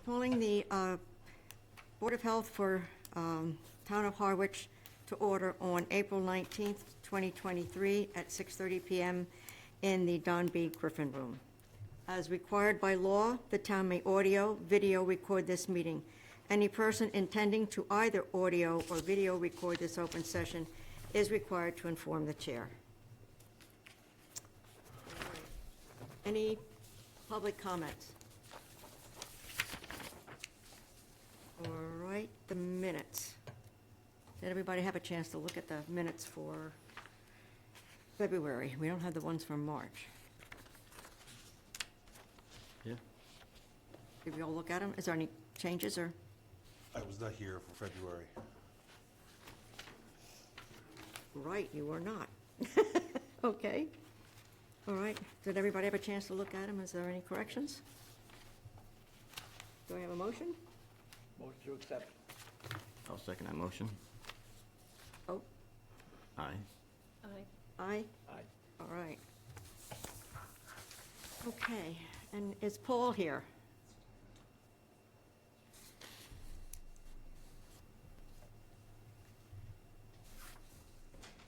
Calling the Board of Health for Town of Harwich to order on April 19th, 2023 at 6:30 PM in the Don B. Griffin Room. As required by law, the town may audio, video record this meeting. Any person intending to either audio or video record this open session is required to inform the chair. Any public comments? All right, the minutes. Did everybody have a chance to look at the minutes for February? We don't have the ones from March. Yeah. Did we all look at them? Is there any changes or? I was not here for February. Right, you were not. Okay. All right. Did everybody have a chance to look at them? Is there any corrections? Do I have a motion? Motion to accept. I'll second that motion. Oh, Aye. aye? Aye. All right. Okay, and is Paul here?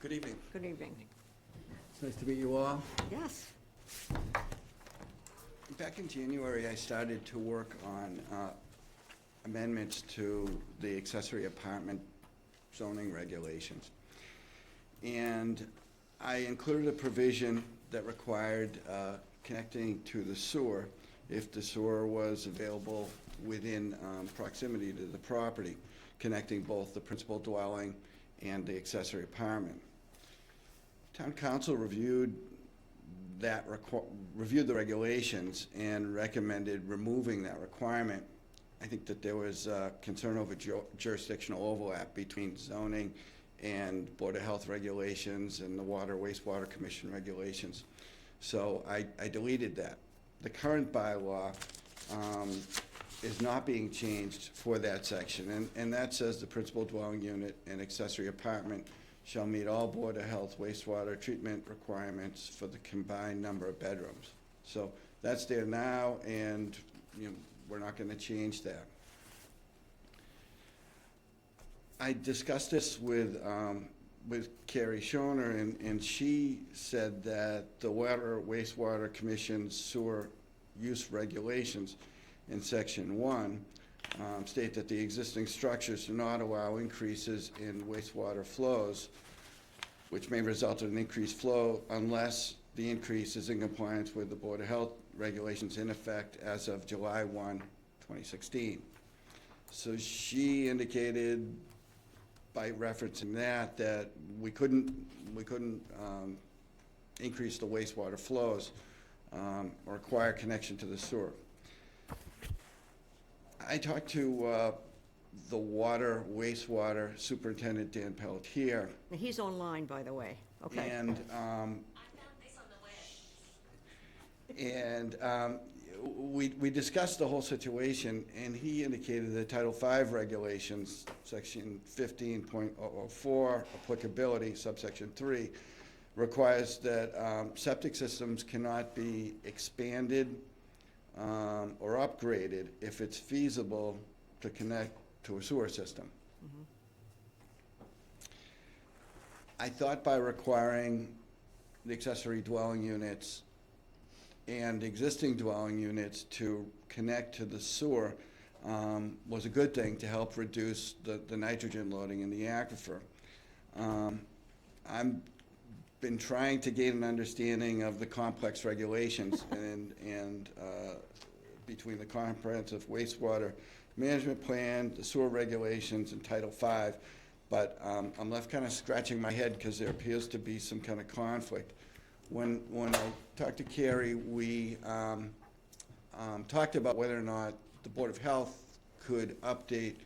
Good evening. Good evening. It's nice to meet you all. Yes. Back in January, I started to work on amendments to the accessory apartment zoning regulations. And I included a provision that required connecting to the sewer if the sewer was available within proximity to the property, connecting both the principal dwelling and the accessory apartment. Town council reviewed the regulations and recommended removing that requirement. I think that there was concern over jurisdictional overlap between zoning and Board of Health regulations and the Water Wastewater Commission regulations. So I deleted that. The current bylaw is not being changed for that section, and that says the principal dwelling unit and accessory apartment shall meet all Board of Health wastewater treatment requirements for the combined number of bedrooms. So that's there now, and we're not going to change that. I discussed this with Carrie Schoner, and she said that the Water Wastewater Commission's sewer use regulations in Section 1 state that the existing structures do not allow increases in wastewater flows, which may result in an increased flow unless the increase is in compliance with the Board of Health regulations in effect as of July 1, 2016. So she indicated by referencing that we couldn't increase the wastewater flows or require connection to the sewer. I talked to the water wastewater superintendent, Dan Pelletier. He's online, by the way. Okay. And I found this on the web. we discussed the whole situation, and he indicated that Title V regulations, Section 15.004, applicability, subsection 3, requires that septic systems cannot be expanded or upgraded if it's feasible to connect to a sewer system. Mm-hmm. I thought by requiring the accessory dwelling units and existing dwelling units to connect to the sewer was a good thing to help reduce the nitrogen loading in the aquifer. I've been trying to gain an understanding of the complex regulations and between the comprehensive wastewater management plan, the sewer regulations, and Title V, but I'm left kind of scratching my head because there appears to be some kind of conflict. When I talked to Carrie, we talked about whether or not the Board of Health could update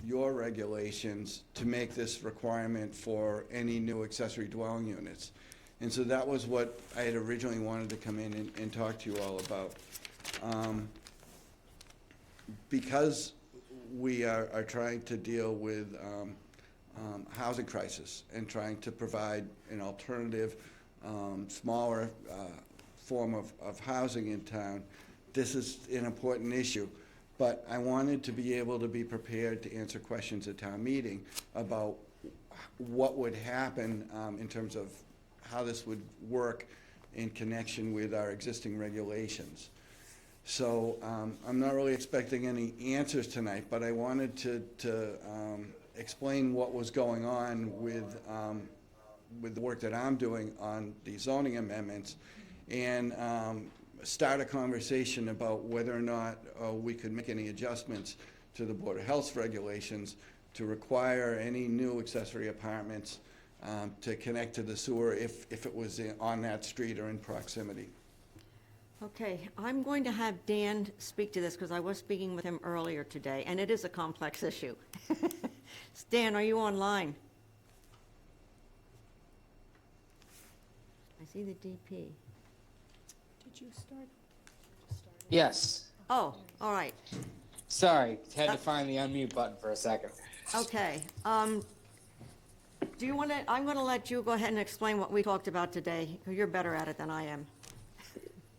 your regulations to make this requirement for any new accessory dwelling units. And so that was what I had originally wanted to come in and talk to you all about. Because we are trying to deal with housing crisis and trying to provide an alternative, smaller form of housing in town, this is an important issue. but I wanted to be able to be prepared to answer questions at town meeting about what would happen in terms of how this would work in connection with our existing regulations. So I'm not really expecting any answers tonight, but I wanted to explain what was going on with the work that I'm doing on the zoning amendments, and start a conversation about whether or not we could make any adjustments to the Board of Health's regulations to require any new accessory apartments to connect to the sewer if it was on that street or in proximity. Okay, I'm going to have Dan speak to this because I was speaking with him earlier today, and it is a complex issue. Dan, are you online? I see the DP. Yes. Oh, all right, Sorry, had to find the unmute button for a second. okay. Do you want to, I'm going to let you go ahead and explain what we talked about today. You're better at it than I am.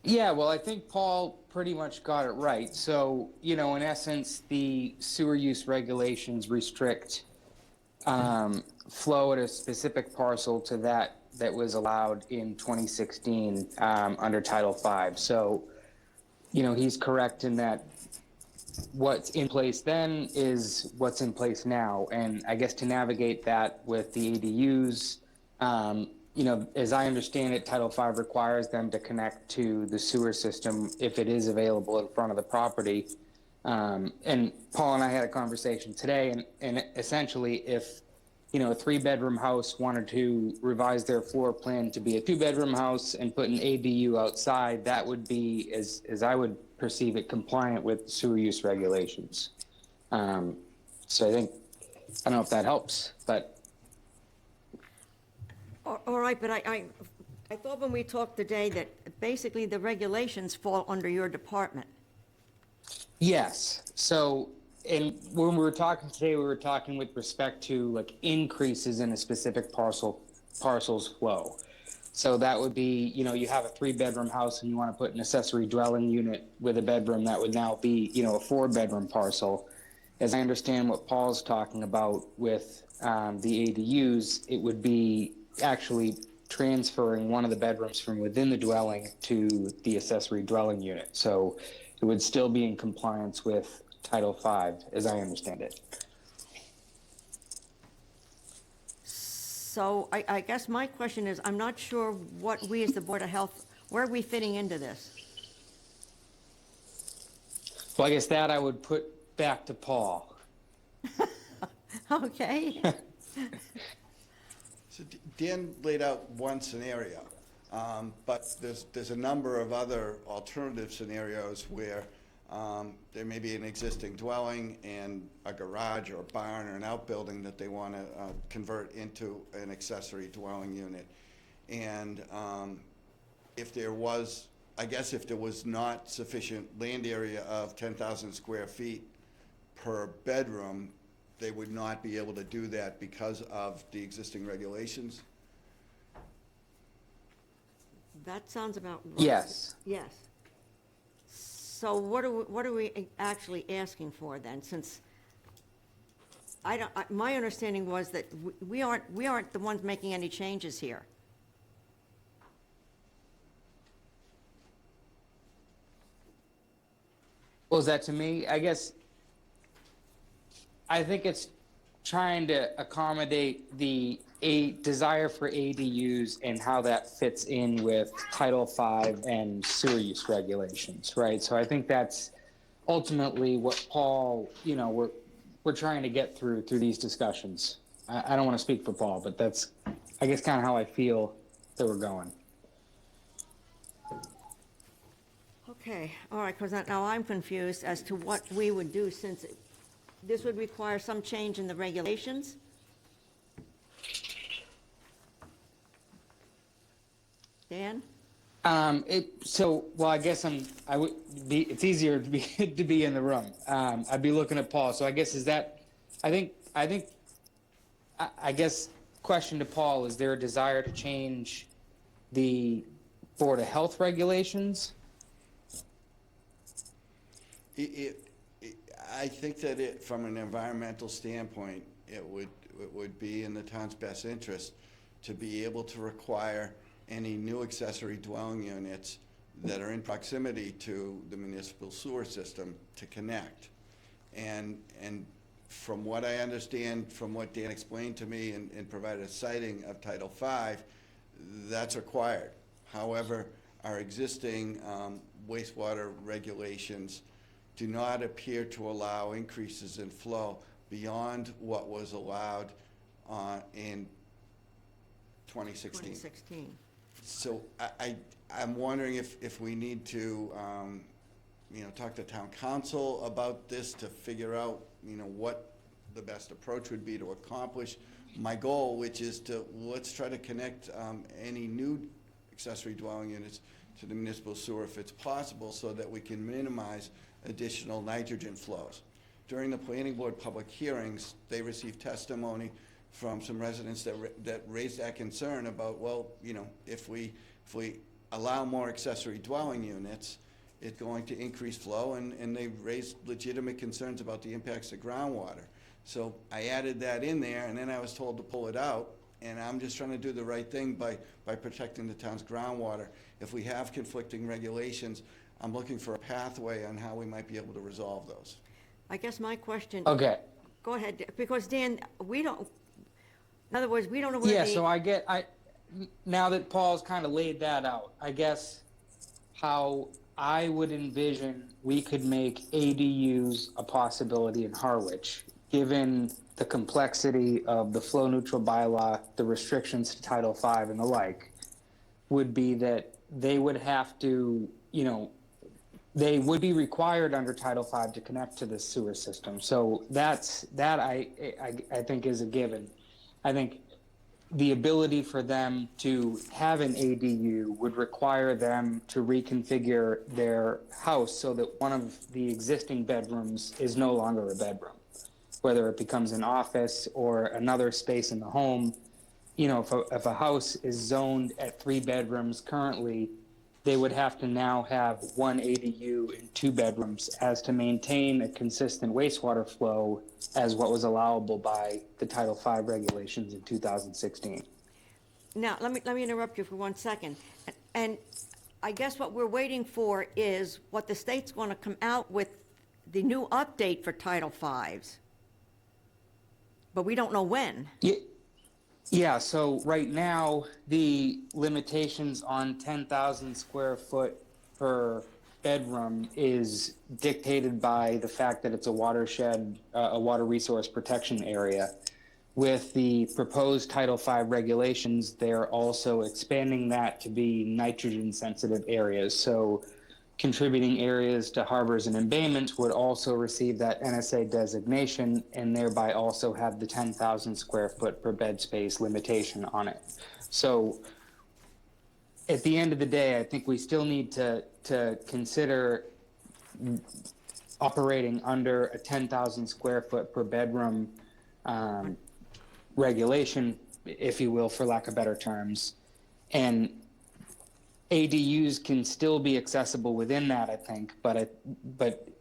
Yeah, well, I think Paul pretty much got it right. So, in essence, the sewer use regulations restrict flow at a specific parcel to that was allowed in 2016 under Title V. So, he's correct in that what's in place then is what's in place now. And I guess to navigate that with the ADUs, as I understand it, Title V requires them to connect to the sewer system if it is available in front of the property. And Paul and I had a conversation today, and essentially if, a 3-bedroom house wanted to revise their floor plan to be a 2-bedroom house and put an ADU outside, that would be, as I would perceive it, compliant with sewer use regulations. So I don't know if that helps, but. All right, but I thought when we talked today that basically the regulations fall under your department. Yes. So, and when we were talking today, we were talking with respect to like increases in a specific parcel's flow. So that would be, you have a 3-bedroom house and you want to put an accessory dwelling unit with a bedroom that would now be, a 4-bedroom parcel. As I understand what Paul's talking about with the ADUs, it would be actually transferring one of the bedrooms from within the dwelling to the accessory dwelling unit. So it would still be in compliance with Title V, as I understand it. So I guess my question is, I'm not sure what we as the Board of Health, where are we fitting into this? Well, I guess that I would put back to Paul. Okay. So Dan laid out one scenario, but there's a number of other alternative scenarios where there may be an existing dwelling and a garage or a barn or an outbuilding that they want to convert into an accessory dwelling unit. And if there was not sufficient land area of 10,000 square feet per bedroom, they would not be able to do that because of the existing regulations? That sounds about right. Yes. Yes. So what are we actually asking for then, since my understanding was that we aren't the ones making any changes here. Well, is that to me? I guess I think it's trying to accommodate the desire for ADUs and how that fits in with Title V and sewer use regulations, right? So I think that's ultimately what Paul, we're trying to get through these discussions. I don't want to speak for Paul, but that's, I guess, kind of how I feel that we're going. Okay, all right, because now I'm confused as to what we would do, since this would require some change in the regulations? Dan? Well, I guess it's easier to be, to be in the room. I'd be looking at Paul. So I guess I guess question to Paul, is there a desire to change the Board of Health regulations? I think that from an environmental standpoint, it would be in the town's best interest to be able to require any new accessory dwelling units that are in proximity to the municipal sewer system to connect. And from what I understand, from what Dan explained to me and provided a citing of Title V, that's required. However, our existing wastewater regulations do not appear to allow increases in flow beyond what was allowed in 2016. 2016. So I'm wondering if we need to, talk to town council about this to figure out, what the best approach would be to accomplish my goal, which is let's try to connect any new accessory dwelling units to the municipal sewer if it's possible, so that we can minimize additional nitrogen flows. During the planning board public hearings, they received testimony from some residents that raised that concern about, well, if we allow more accessory dwelling units, it's going to increase flow, and they raised legitimate concerns about the impacts of groundwater. So I added that in there, and then I was told to pull it out, and I'm just trying to do the right thing by protecting the town's groundwater. If we have conflicting regulations, I'm looking for a pathway on how we might be able to resolve those. I guess my question. Okay. Go ahead, because Dan, in other words, we don't know where Yeah, so now that Paul's kind of laid that out, I guess how I would envision we could make ADUs a possibility in Harwich, given the complexity of the flow neutral bylaw, the restrictions to Title V and the like, would be that they would have to, they would be required under Title V to connect to the sewer system. So that I think is a given. I think the ability for them to have an ADU would require them to reconfigure their house so that one of the existing bedrooms is no longer a bedroom, whether it becomes an office or another space in the home. If a house is zoned at 3 bedrooms currently, they would have to now have 1 ADU and 2 bedrooms as to maintain a consistent wastewater flow as what was allowable by the Title V regulations in 2016. Now, let me interrupt you for 1 second. And I guess what we're waiting for is what the state's going to come out with, the new update for Title V's. But we don't know when. Yeah, so right now, the limitations on 10,000 square foot per bedroom is dictated by the fact that it's a watershed, a water resource protection area. With the proposed Title V regulations, they're also expanding that to be nitrogen-sensitive areas. So contributing areas to harbors and embayments would also receive that NSA designation and thereby also have the 10,000 square foot per bed space limitation on it. So at the end of the day, I think we still need to consider operating under a 10,000 square foot per bedroom regulation, if you will, for lack of better terms. And ADUs can still be accessible within that, I think, but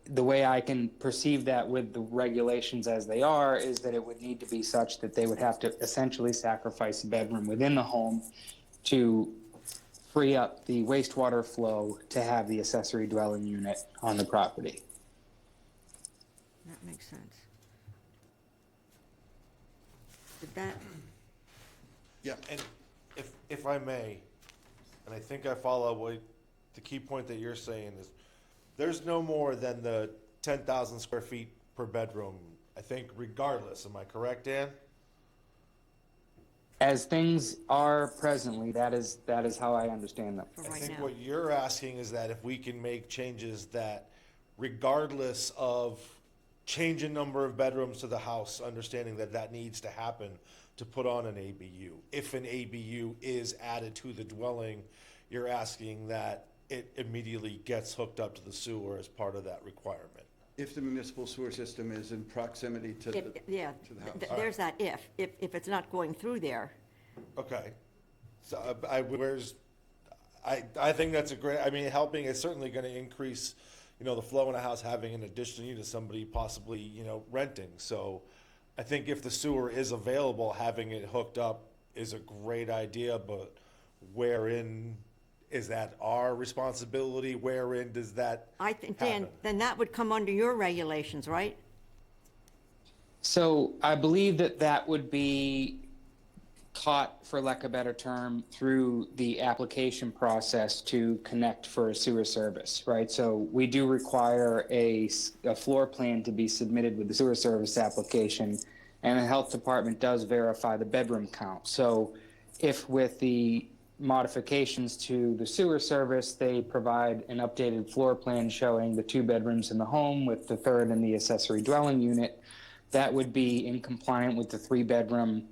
the way I can perceive that with the regulations as they are is that it would need to be such that they would have to essentially sacrifice a bedroom within the home to free up the wastewater flow to have the accessory dwelling unit on the property. That makes sense. Did that, Yeah, and if I may, and I think I follow what the key point that you're saying is, there's no more than the 10,000 square feet per bedroom, I think, regardless. Am I correct, Dan? As things are presently, that is how I understand them. for I right think now? what you're asking is that if we can make changes that, regardless of change in number of bedrooms to the house, understanding that that needs to happen to put on an ABU. If an ABU is added to the dwelling, you're asking that it immediately gets hooked up to the sewer as part of that requirement. If the municipal sewer system is in proximity to the, Yeah, to the house. there's that if it's not going through there. Okay. So I think that's a great, helping is certainly going to increase the flow in a house having an additional unit, somebody possibly, renting. So I think if the sewer is available, having it hooked up is a great idea, but wherein is that our responsibility? Wherein does that I think, Dan, happen? then that would come under your regulations, right? So I believe that that would be taught, for lack of a better term, through the application process to connect for a sewer service, right? So we do require a floor plan to be submitted with the sewer service application, and the health department does verify the bedroom count. So if with the modifications to the sewer service, they provide an updated floor plan showing the 2 bedrooms in the home with the 3rd in the accessory dwelling unit, that would be in compliant with the 3-bedroom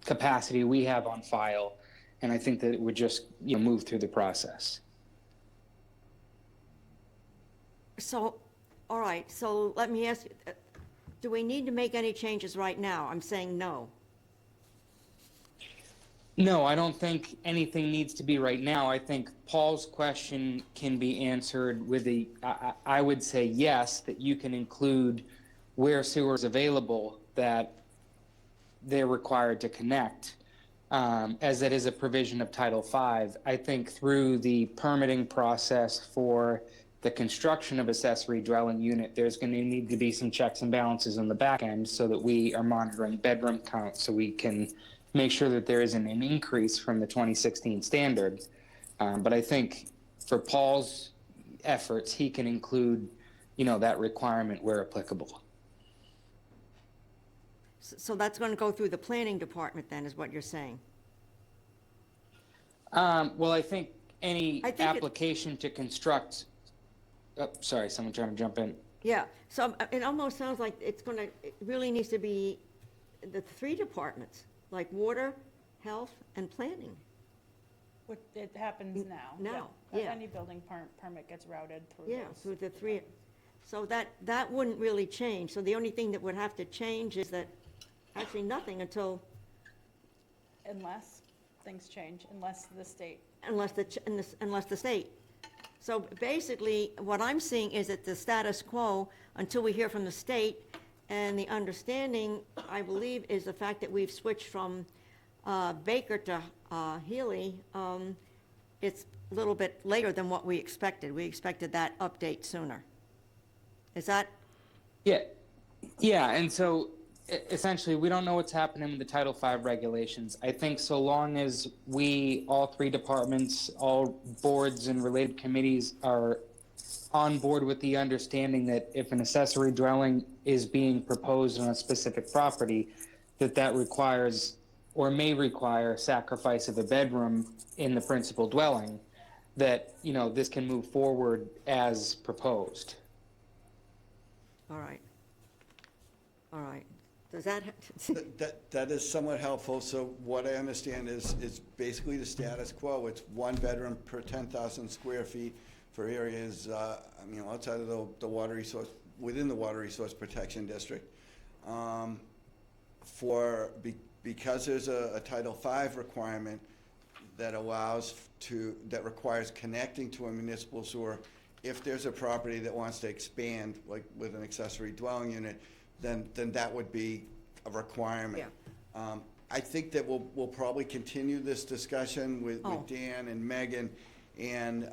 capacity we have on file, and I think that it would just move through the process. So, all right, so let me ask you, do we need to make any changes right now? I'm saying no. No, I don't think anything needs to be right now. I think Paul's question can be answered with I would say yes, that you can include where sewer is available that they're required to connect, as that is a provision of Title V. I think through the permitting process for the construction of accessory dwelling unit, there's going to need to be some checks and balances on the back end so that we are monitoring bedroom count so we can make sure that there isn't an increase from the 2016 standard. But I think for Paul's efforts, he can include, that requirement where applicable. So that's going to go through the planning department then, is what you're saying? Well, I think any I think application to construct, sorry, someone trying to jump in. Yeah, so it almost sounds like it really needs to be the 3 departments, like water, health, and planning. It happens now. Now, Yeah. yeah. Any building permit gets routed through Yeah, those. through the 3, so that wouldn't really change. So the only thing that would have to change is that, actually nothing until, Unless things change, unless the state. unless the state. So basically, what I'm seeing is that the status quo, until we hear from the state, and the understanding, I believe, is the fact that we've switched from Baker to Healy. It's a little bit later than what we expected. We expected that update sooner. Is that, Yeah, and so essentially, we don't know what's happening with the Title V regulations. I think so long as we, all 3 departments, all boards and related committees are on board with the understanding that if an accessory dwelling is being proposed on a specific property, that requires or may require sacrifice of a bedroom in the principal dwelling, that, this can move forward as proposed. all right. All right. Does that, That is somewhat helpful. So what I understand is basically the status quo. It's 1 bedroom per 10,000 square feet for areas, outside of the water resource, within the water resource protection district. Because there's a Title V requirement that that requires connecting to a municipal sewer, if there's a property that wants to expand, like with an accessory dwelling unit, then that would be a requirement. Yeah. I think that we'll probably continue this discussion with Dan and Megan, and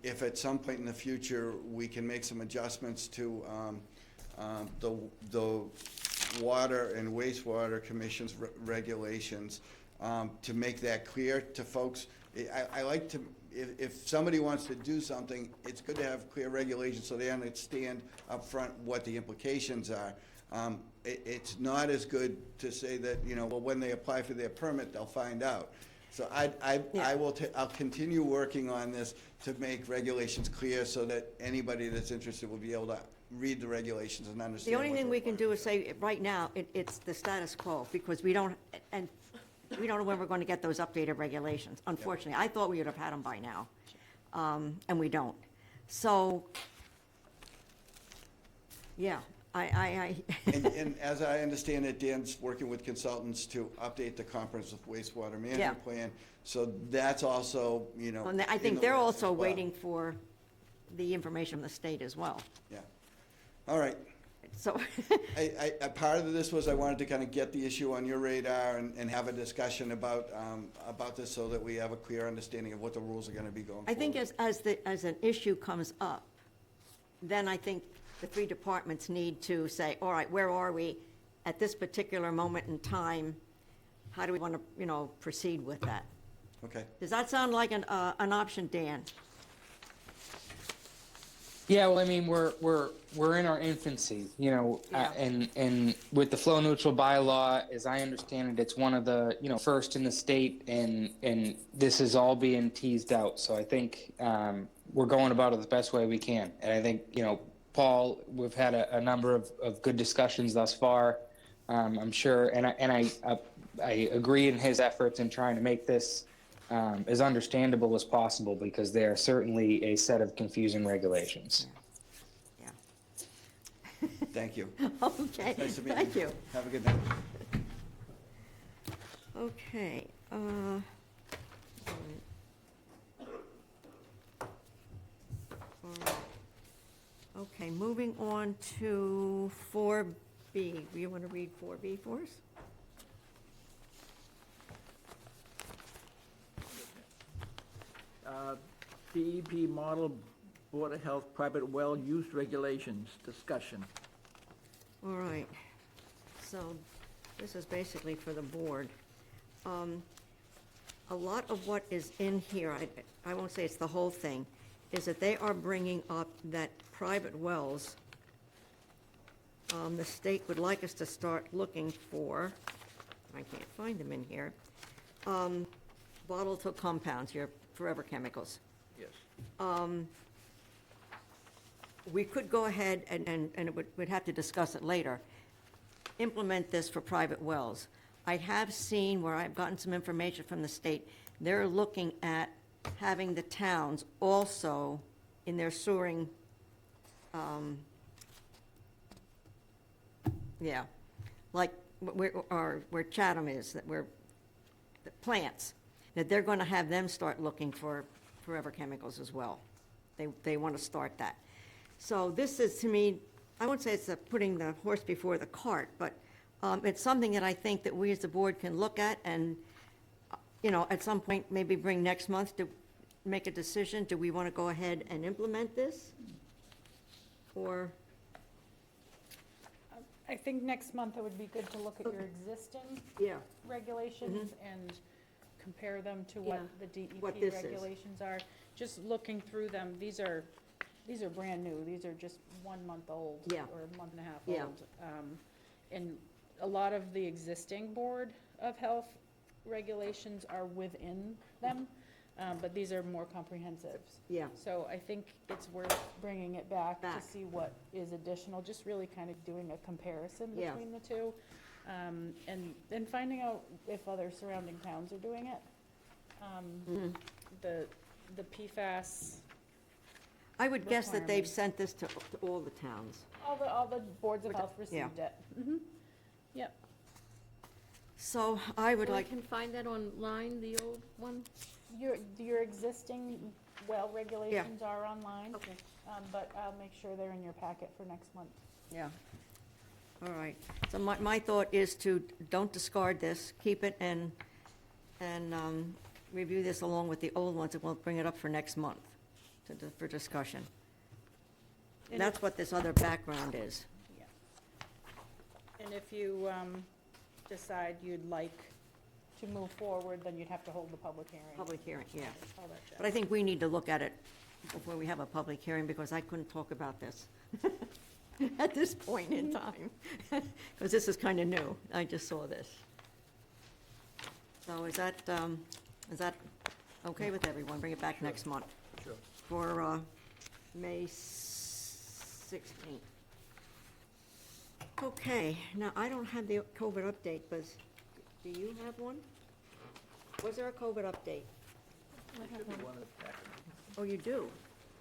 if at some point in the future we can make some adjustments to the Water and Wastewater Commission's regulations, to make that clear to folks. I like to, if somebody wants to do something, it's good to have clear regulations so they understand up front what the implications are. It's not as good to say that, when they apply for their permit, they'll find out. So I'll continue working on this to make regulations clear so that anybody that's interested will be able to read the regulations and understand. the only thing we can do is say, right now, it's the status quo, because we don't know when we're going to get those updated regulations, unfortunately. I thought we would have had them by now, and we don't. So, yeah, And as I understand it, Dan's working with consultants to update the comprehensive wastewater Yeah. management plan. So that's also, And I in think the they're works also as well. waiting for the information from the state as well. Yeah. All right. So, I part of this was I wanted to kind of get the issue on your radar and have a discussion about this so that we have a clear understanding of what the rules are gonna be going forward. I think as an issue comes up, then I think the three departments need to say, all right, where are we at this particular moment in time? How do we want to, proceed with that? Okay. Does that sound like an option, Dan? Yeah, well, I mean, we're in our infancy, Yeah. and with the flow neutral bylaw, as I understand it, it's one of the, first in the state, and this is all being teased out. So I think we're going about it the best way we can. And I think, Paul, we've had a number of good discussions thus far. I'm sure, and I agree in his efforts in trying to make this as understandable as possible, because they are certainly a set of confusing regulations. Yeah. Thank you. Okay, Nice to meet thank you. Have a good night. Okay, okay, moving on to 4B. You want to read 4B for us? DEP Model Board of Health Private Well Use Regulations, discussion. All right, so this is basically for the board. A lot of what is in here, I won't say it's the whole thing, is that they are bringing up that private wells, the state would like us to start looking for, I can't find them in here, volatile compounds, your forever chemicals. Yes. We could go ahead and we'd have to discuss it later, implement this for private wells. I have seen where I've gotten some information from the state, they're looking at having the towns also in their sewering, like where Chatham is, that where the plants, that they're gonna have them start looking for forever chemicals as well. They want to start that. So this is, to me, I won't say it's putting the horse before the cart, but it's something that I think that we as the board can look at and, at some point, maybe bring next month to make a decision. Do we want to go ahead and implement this? Or, I think next month it would be good to look at your existing yeah, regulations and compare them to what Yeah, the what DEP this is. regulations are. Just looking through them, these are brand new, these are just 1 month old. Yeah. Or a month and a half Yeah. old. And a lot of the existing Board of Health regulations are within them, but these are more comprehensive. yeah, So I think it's worth bringing it back to Back. see what is additional, just really kind of doing a comparison Yeah. between the two. And then finding out if other surrounding towns are doing it. The PFAS, I would guess that they've Requirements. sent this to all the towns. all the boards of health Yeah. received it. Yep. So I would Well, I like, can find that online, the old one? Your existing well regulations are online. Okay. But I'll make sure they're in your packet for next month. yeah. All right. So my thought is to, don't discard this, keep it and review this along with the old ones, and we'll bring it up for next month for discussion. And That's what this other background is. Yeah. And if you decide you'd like to move forward, then you'd have to hold the public hearing. Public hearing, yeah. All that jazz. But I think we need to look at it before we have a public hearing, because I couldn't talk about this at this point in time, because this is kind of new. I just saw this. So is that okay with everyone? Bring it back next month Sure. for May 16th. Okay, now, I don't have the COVID update, but do you have one? Was there a COVID update? There should be one in the packet. Oh, you do?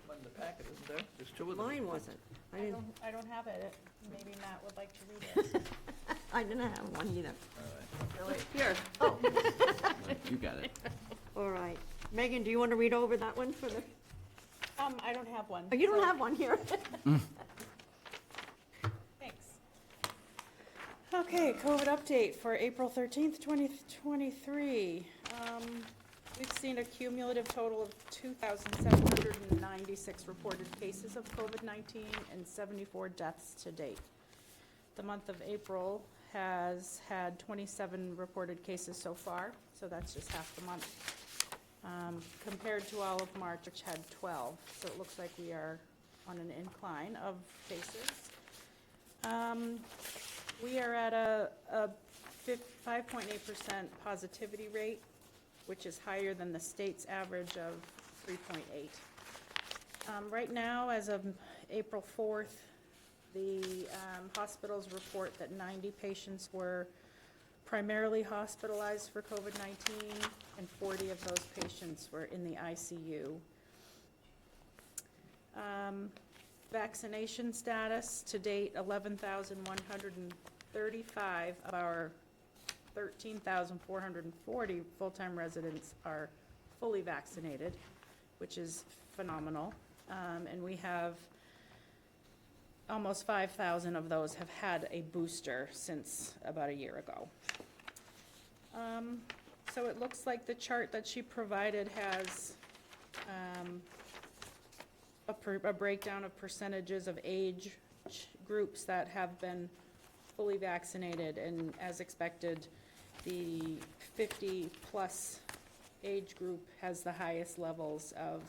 One in the packet, isn't there? There's two of them. Mine wasn't. I don't have it. Maybe Matt would like to read it. I didn't have one either. All right. Here, oh, You got it. all right. Megan, do you want to read over that one for the, I don't have one. Oh, you don't so- have one here? Thanks. Okay, COVID update for April 13th, 2023. We've seen a cumulative total of 2,796 reported cases of COVID-19 and 74 deaths to date. The month of April has had 27 reported cases so far, so that's just half the month. Compared to all of March, which had 12, so it looks like we are on an incline of cases. We are at a 5.8% positivity rate, which is higher than the state's average of 3.8. Right now, as of April 4th, the hospitals report that 90 patients were primarily hospitalized for COVID-19, and 40 of those patients were in the ICU. Vaccination status, to date, 11,135 of our 13,440 full-time residents are fully vaccinated, which is phenomenal. And we have almost 5,000 of those have had a booster since about a year ago. So it looks like the chart that she provided has a breakdown of percentages of age groups that have been fully vaccinated, and as expected, the 50-plus age group has the highest levels of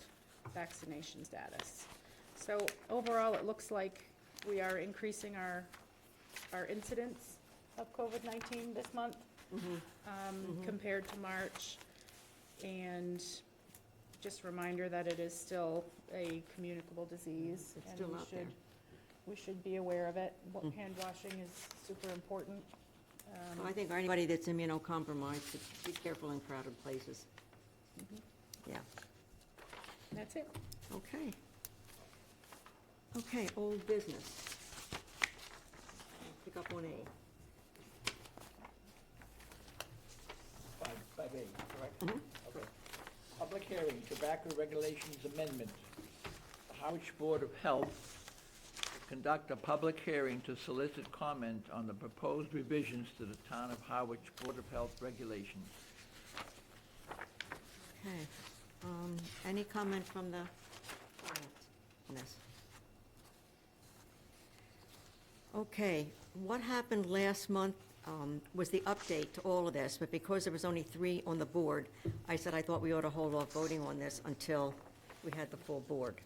vaccination status. So overall, it looks like we are increasing our incidence of COVID-19 this month compared to March. And just a reminder that it is still a communicable disease. It's and still out there. We should be aware of it. Hand washing is super important. So I think anybody that's immunocompromised should be careful in crowded places. Yeah, That's it. okay. Okay, old business. Pick up on A. 5A, correct? Mhm. Okay. Public hearing, tobacco regulations amendment. The Harwich Board of Health will conduct a public hearing to solicit comment on the proposed revisions to the Town of Harwich Board of Health regulations. Okay, any comment from the audience on this? Okay, what happened last month was the update to all of this, but because there was only 3 on the board, I said I thought we ought to hold off voting on this until we had the full board.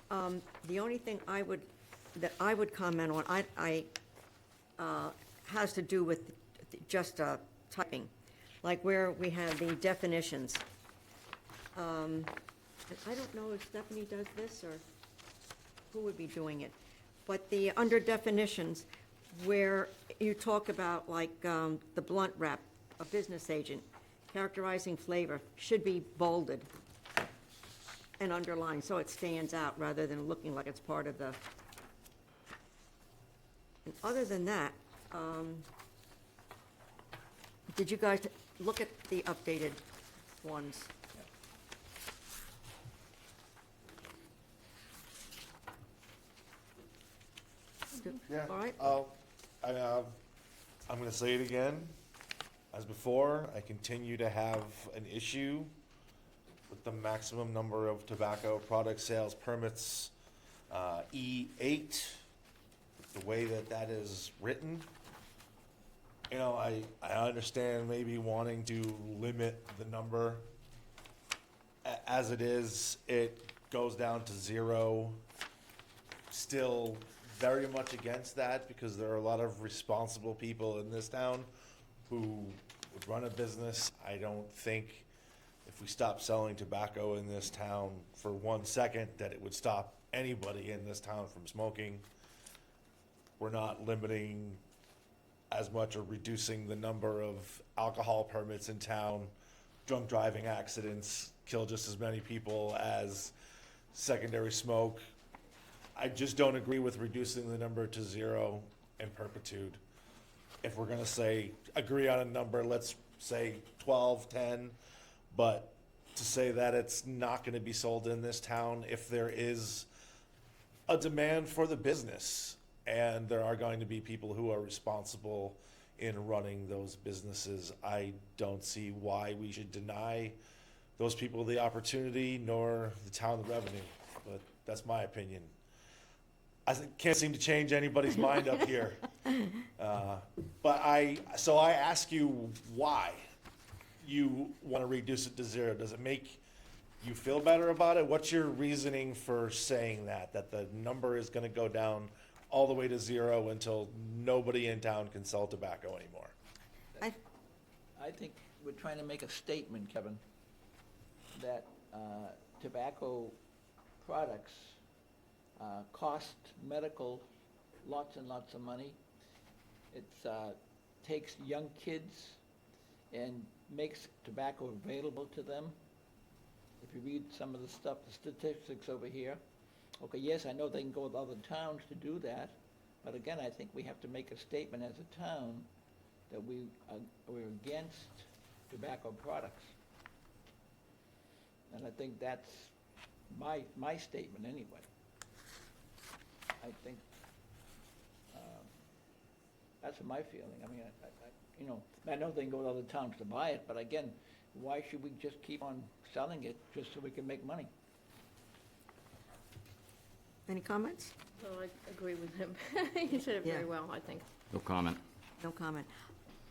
The only thing that I would comment on, has to do with just typing, like where we have the definitions. And I don't know if Stephanie does this or who would be doing it, but under definitions, where you talk about like the blunt wrap, a business agent, characterizing flavor, should be bolded and underlined so it stands out rather than looking like it's part of the. And other than that, did you guys look at the updated ones? Yeah. All right. I'm gonna say it again. As before, I continue to have an issue with the maximum number of tobacco product sales permits, E8, the way that is written. You know, I understand maybe wanting to limit the number. As it is, it goes down to 0. Still very much against that because there are a lot of responsible people in this town who would run a business. I don't think if we stop selling tobacco in this town for 1 second that it would stop anybody in this town from smoking. We're not limiting as much or reducing the number of alcohol permits in town. Drunk driving accidents kill just as many people as secondary smoke. I just don't agree with reducing the number to 0 in perpetuity. If we're gonna agree on a number, let's say 12, 10, but to say that it's not gonna be sold in this town if there is a demand for the business. And there are going to be people who are responsible in running those businesses. I don't see why we should deny those people the opportunity, nor the town the revenue, but that's my opinion. Can't seem to change anybody's mind up here. So I ask you why you want to reduce it to zero. Does it make you feel better about it? What's your reasoning for saying that the number is going to go down all the way to zero until nobody in town can sell tobacco anymore? I think we're trying to make a statement, Kevin, that tobacco products cost medical lots and lots of money. It takes young kids and makes tobacco available to them. If you read some of the stuff, the statistics over here, okay, yes, I know they can go with other towns to do that, but again, I think we have to make a statement as a town that we're against tobacco products. And I think that's my statement anyway. I think that's my feeling. I mean, I know they can go to other towns to buy it, but again, why should we just keep on selling it just so we can make money? Any comments? Well, I agree with him. He said it very Yeah. well, I think. No comment. No comment.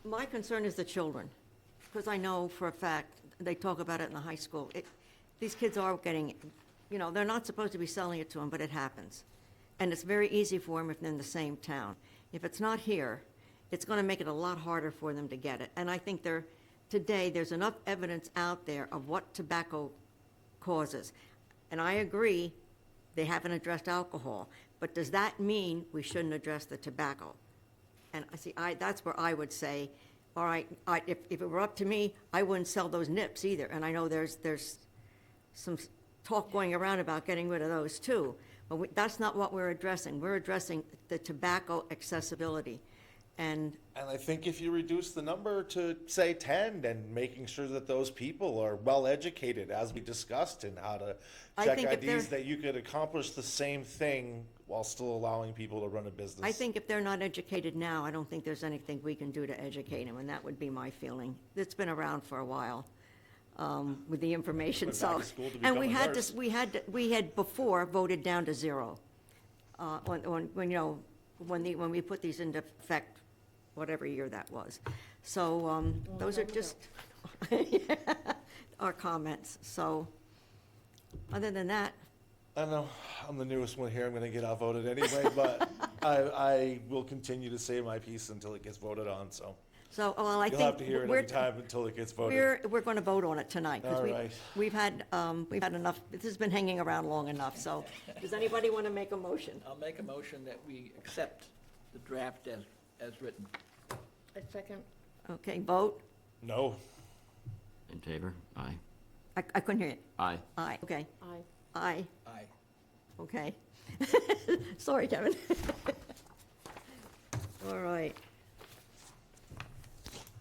My concern is the children, because I know for a fact, they talk about it in the high school. These kids are getting, they're not supposed to be selling it to them, but it happens. And it's very easy for them if they're in the same town. If it's not here, it's going to make it a lot harder for them to get it. And I think today, there's enough evidence out there of what tobacco causes. And I agree, they haven't addressed alcohol, but does that mean we shouldn't address the tobacco? And that's where I would say, all right, if it were up to me, I wouldn't sell those nips either. And I know there's some talk going around about getting rid of those too, but that's not what we're addressing. We're addressing the tobacco accessibility. And I think if you reduce the number to, say, 10, and making sure that those people are well-educated, as we discussed, in how to I check think if IDs, they're- that you could accomplish the same thing while still allowing people to run a business. I think if they're not educated now, I don't think there's anything we can do to educate them, and that would be my feeling. It's been around for a while with the information, Went back so. to school to And we become a had nurse. this, we had before voted down to zero. When we put these into effect, whatever year that was. So those are just our comments. So other than that, I don't know, I'm the newest one here, I'm gonna get outvoted anyway, but I will continue to say my piece until it gets voted on, so. well, I think. You'll have to hear it we're- every time until it gets voted. We're going to vote on it tonight. 'Cause All right. We've had enough, this has been hanging around long enough, so. Does anybody want to make a motion? I'll make a motion that we accept the draft as written. A second. Okay, vote. No, In favor? Aye. I couldn't hear you. Aye. Aye, okay. Aye. Aye, Aye. okay. Sorry, Kevin. All right.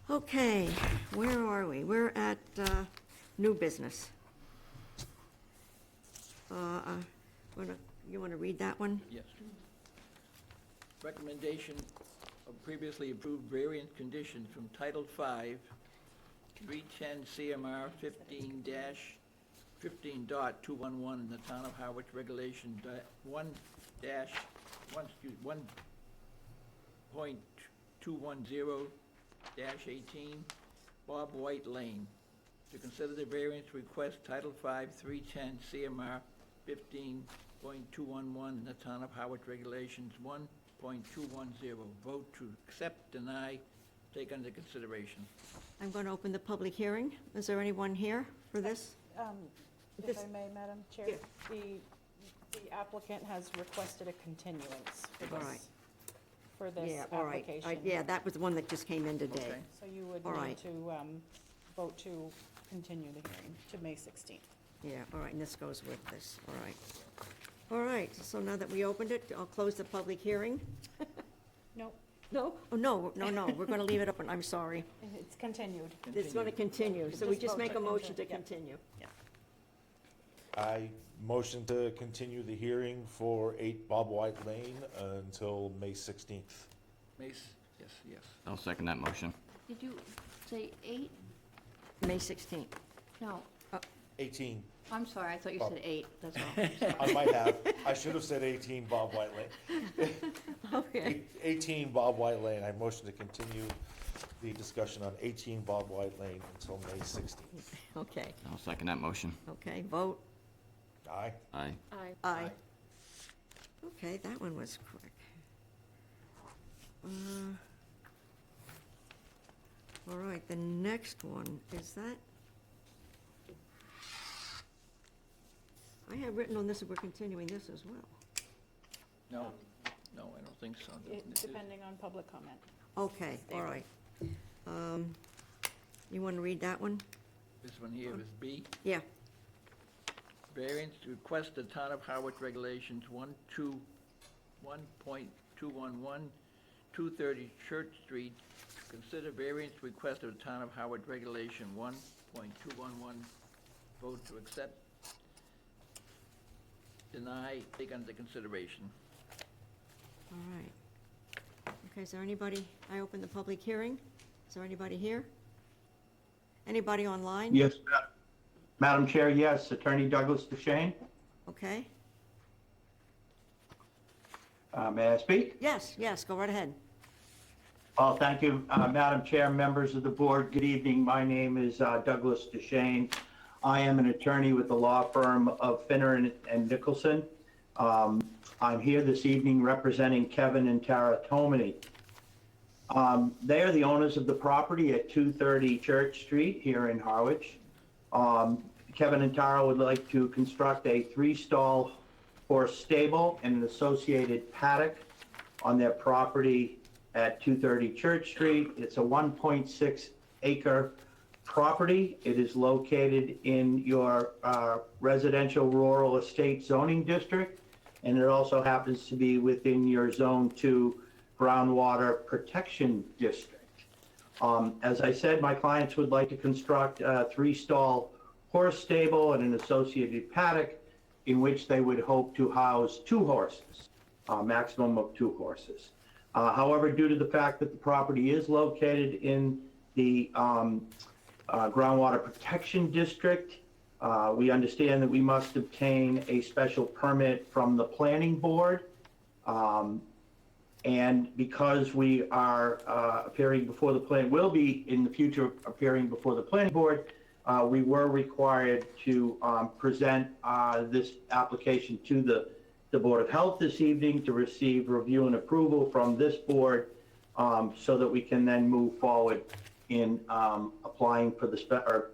Okay, where are we? We're at new business. You want to read that one? Yes. Recommendation of previously approved variant conditions from Title V, 310 CMR 15-15.211 in the Town of Harwich Regulation 1.210-18, Bob White Lane. To consider the variance request, Title V, 310 CMR 15.211 in the Town of Harwich Regulations 1.210. Vote to accept, deny, take under consideration. I'm going to open the public hearing. Is there anyone here for this? If This- I may, Madam Chair, Yeah. the applicant has requested a continuance for All right. this Yeah, all right. application. Yeah, that was the one that just came in today. Okay. So you would All need right. to vote to continue the hearing to May 16th. Yeah, all right, and this goes with this, all right. All right, so now that we opened it, I'll close the public hearing. Nope, No? Oh, no, we're going to leave it open, I'm sorry. It's continued. It's going to continue, so we just make a motion to continue. I motion to continue the hearing for 8 Bob White Lane until May 16th. Mace, yes. I'll second that motion. Did you say 8? May 16th. No, 18. I'm sorry, I thought you Oh. said 8, that's all. I'm sorry. I might have. I should have said 18 Bob White Lane. Okay. 18 Bob White Lane. I motion to continue the discussion on 18 Bob White Lane until May 16th. Okay, I'll second that motion. okay, vote. Aye. Aye. Aye. Aye. Okay, that one was quick. All right, the next one, is that? I have written on this that we're continuing this as well. No, I don't think so. Depending on public comment. Okay, all right. You want to read that one? This one here is B. Yeah, Variance to request the Town of Harwich Regulations 1.211, 230 Church Street, to consider variance request of the Town of Harwich Regulation 1.211, vote to accept, deny, take under consideration. all right. Okay, is there anybody, I open the public hearing. Is there anybody here? Anybody online? Yes, Madam Chair, yes. Attorney Douglas DeShane. Okay, May I speak? yes, go right ahead. Oh, thank you, Madam Chair, members of the board. Good evening. My name is Douglas DeShane. I am an attorney with the law firm of Finner and Nicholson. I'm here this evening representing Kevin and Tara Tomany. They are the owners of the property at 230 Church Street here in Harwich. Kevin and Tara would like to construct a 3-stall horse stable and an associated paddock on their property at 230 Church Street. It's a 1.6 acre property. It is located in your residential rural estate zoning district, and it also happens to be within your Zone 2 groundwater protection district. As I said, my clients would like to construct a 3-stall horse stable and an associated paddock in which they would hope to house 2 horses, a maximum of 2 horses. However, due to the fact that the property is located in the groundwater protection district, we understand that we must obtain a special permit from the planning board. And because we are appearing before the will be in the future appearing before the planning board, we were required to present this application to the Board of Health this evening to receive review and approval from this board, so that we can then move forward in applying for or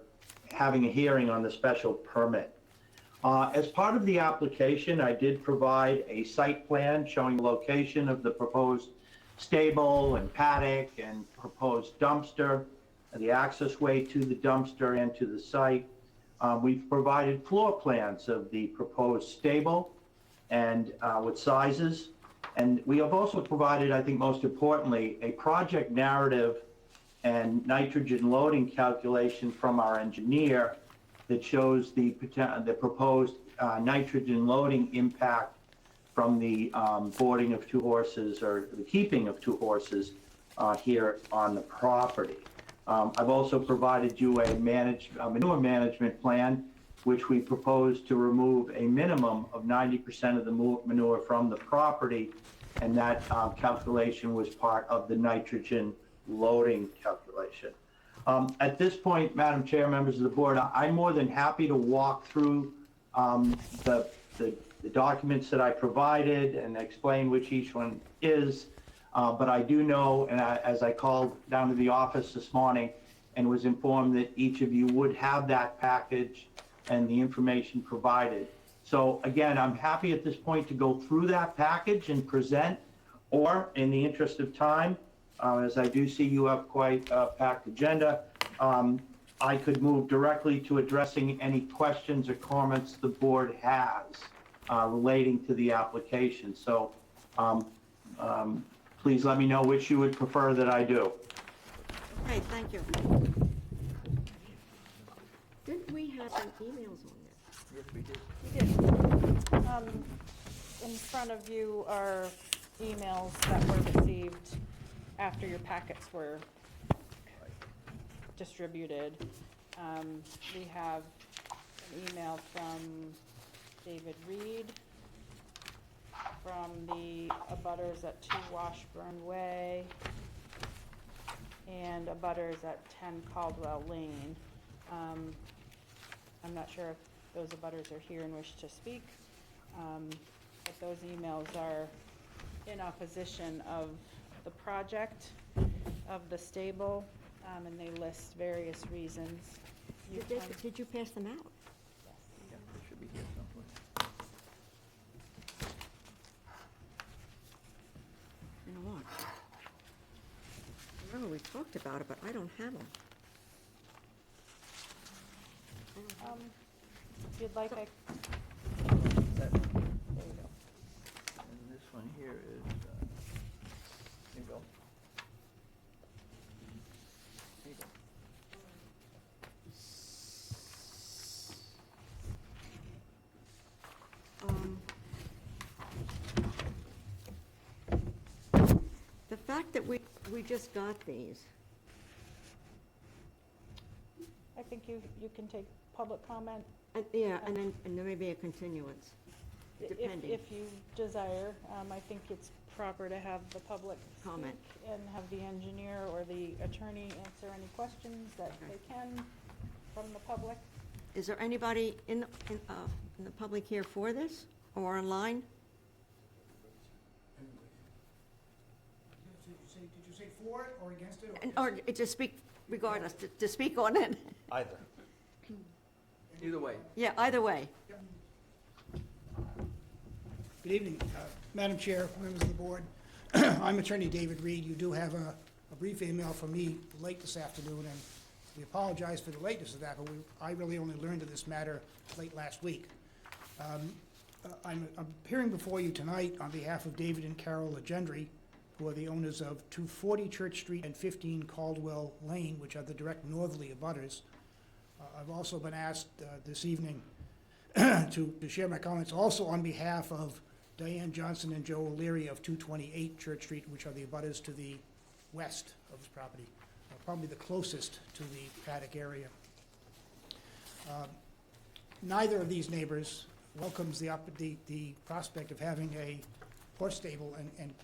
having a hearing on the special permit. As part of the application, I did provide a site plan showing the location of the proposed stable and paddock and proposed dumpster, and the access way to the dumpster and to the site. We've provided floor plans of the proposed stable and with sizes. And we have also provided, I think most importantly, a project narrative and nitrogen loading calculation from our engineer that shows the proposed nitrogen loading impact from the boarding of 2 horses or the keeping of 2 horses here on the property. I've also provided you a manure management plan, which we propose to remove a minimum of 90% of the manure from the property, and that calculation was part of the nitrogen loading calculation. At this point, Madam Chair, members of the board, I'm more than happy to walk through the documents that I provided and explain which each one is. But I do know, and as I called down to the office this morning and was informed that each of you would have that package and the information provided. So again, I'm happy at this point to go through that package and present, or in the interest of time, as I do see you have quite a packed agenda, I could move directly to addressing any questions or comments the board has relating to the application. So please let me know which you would prefer that I do. Okay, thank you. Didn't we have some emails on this? Yes, we did. We did. In front of you are emails that were received after your packets were distributed. We have an email from David Reed, from the abutters at 2 Washburn Way, and abutters at 10 Caldwell Lane. I'm not sure if those abutters are here and wish to speak, but those emails are in opposition of the project, of the stable, and they list various reasons. You can- Did you pass them out? Yeah, they should be here someplace. You know what? I remember we talked about it, but I don't have them. If you'd like, I, That one. there you go. And this one here is, here you go. Here you go. The fact that we just got these, I think you can take public comment. yeah, and there may be a continuance, depending. If you desire, I think it's proper to have the public Comment. speak and have the engineer or the attorney answer any questions that they can from the public. Is there anybody in the public here for this, or online? Did you say for it or against it? Or to speak, regardless, to speak on it? Either. Either way. Yeah, either way. Good evening, Madam Chair, members of the board. I'm Attorney David Reed. You do have a brief email from me late this afternoon, and we apologize for the lateness of that, but I really only learned of this matter late last week. I'm appearing before you tonight on behalf of David and Carol Legendry, who are the owners of 240 Church Street and 15 Caldwell Lane, which are the direct northerly abutters. I've also been asked this evening to share my comments also on behalf of Diane Johnson and Joe O'Leary of 228 Church Street, which are the abutters to the west of this property, probably the closest to the paddock area. Neither of these neighbors welcomes the prospect of having a horse stable and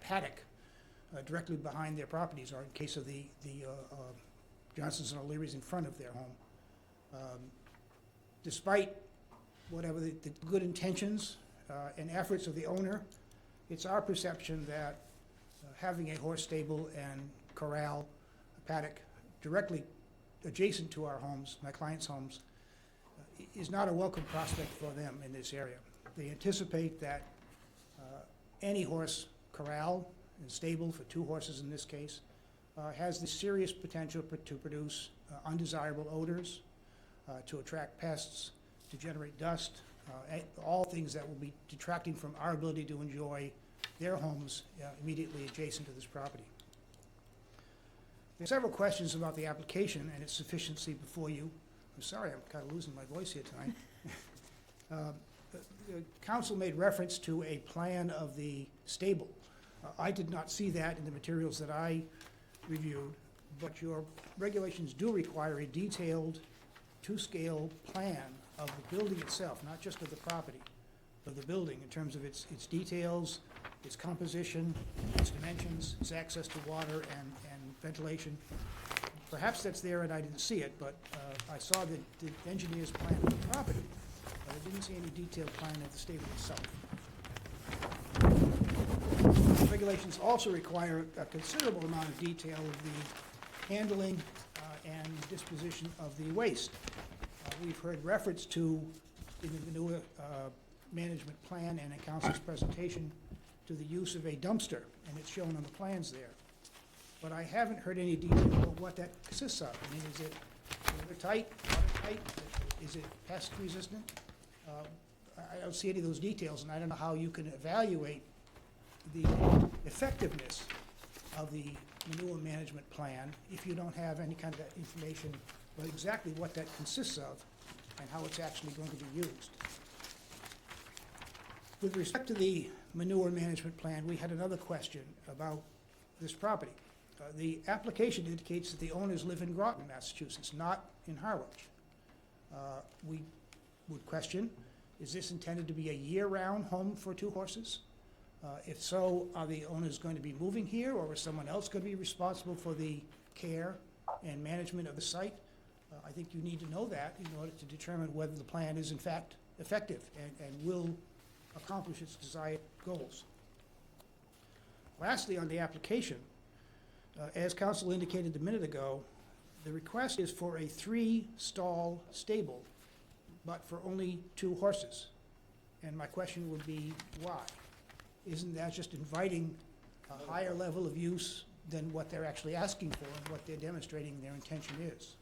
paddock directly behind their properties, or in case of the Johnsons and O'Learys in front of their home. Despite whatever the good intentions and efforts of the owner, it's our perception that having a horse stable and corral, a paddock, directly adjacent to our homes, my clients' homes, is not a welcome prospect for them in this area. They anticipate that any horse corral and stable, for 2 horses in this case, has the serious potential to produce undesirable odors, to attract pests, to generate dust, all things that will be detracting from our ability to enjoy their homes immediately adjacent to this property. There are several questions about the application and its sufficiency before you. I'm sorry, I'm kind of losing my voice here tonight. The council made reference to a plan of the stable. I did not see that in the materials that I reviewed, but your regulations do require a detailed 2-scale plan of the building itself, not just of the property, of the building in terms of its details, its composition, its dimensions, its access to water and ventilation. Perhaps that's there and I didn't see it, but I saw the engineer's plan of the property, but I didn't see any detailed plan of the stable itself. Regulations also require a considerable amount of detail of the handling and disposition of the waste. We've heard reference to, in the manure management plan and in council's presentation, to the use of a dumpster, and it's shown on the plans there. But I haven't heard any detail about what that consists of. I mean, is it watertight, watertight? Is it pest resistant? I don't see any of those details, and I don't know how you can evaluate the effectiveness of the manure management plan if you don't have any kind of information about exactly what that consists of and how it's actually going to be used. With respect to the manure management plan, we had another question about this property. The application indicates that the owners live in Groton, Massachusetts, not in Harwich. We would question, is this intended to be a year-round home for 2 horses? If so, are the owners going to be moving here, or is someone else going to be responsible for the care and management of the site? I think you need to know that in order to determine whether the plan is in fact effective and will accomplish its desired goals. Lastly, on the application, as council indicated a minute ago, the request is for a 3-stall stable, but for only 2 horses. And my question would be, why? Isn't that just inviting a higher level of use than what they're actually asking for and what they're demonstrating their intention is?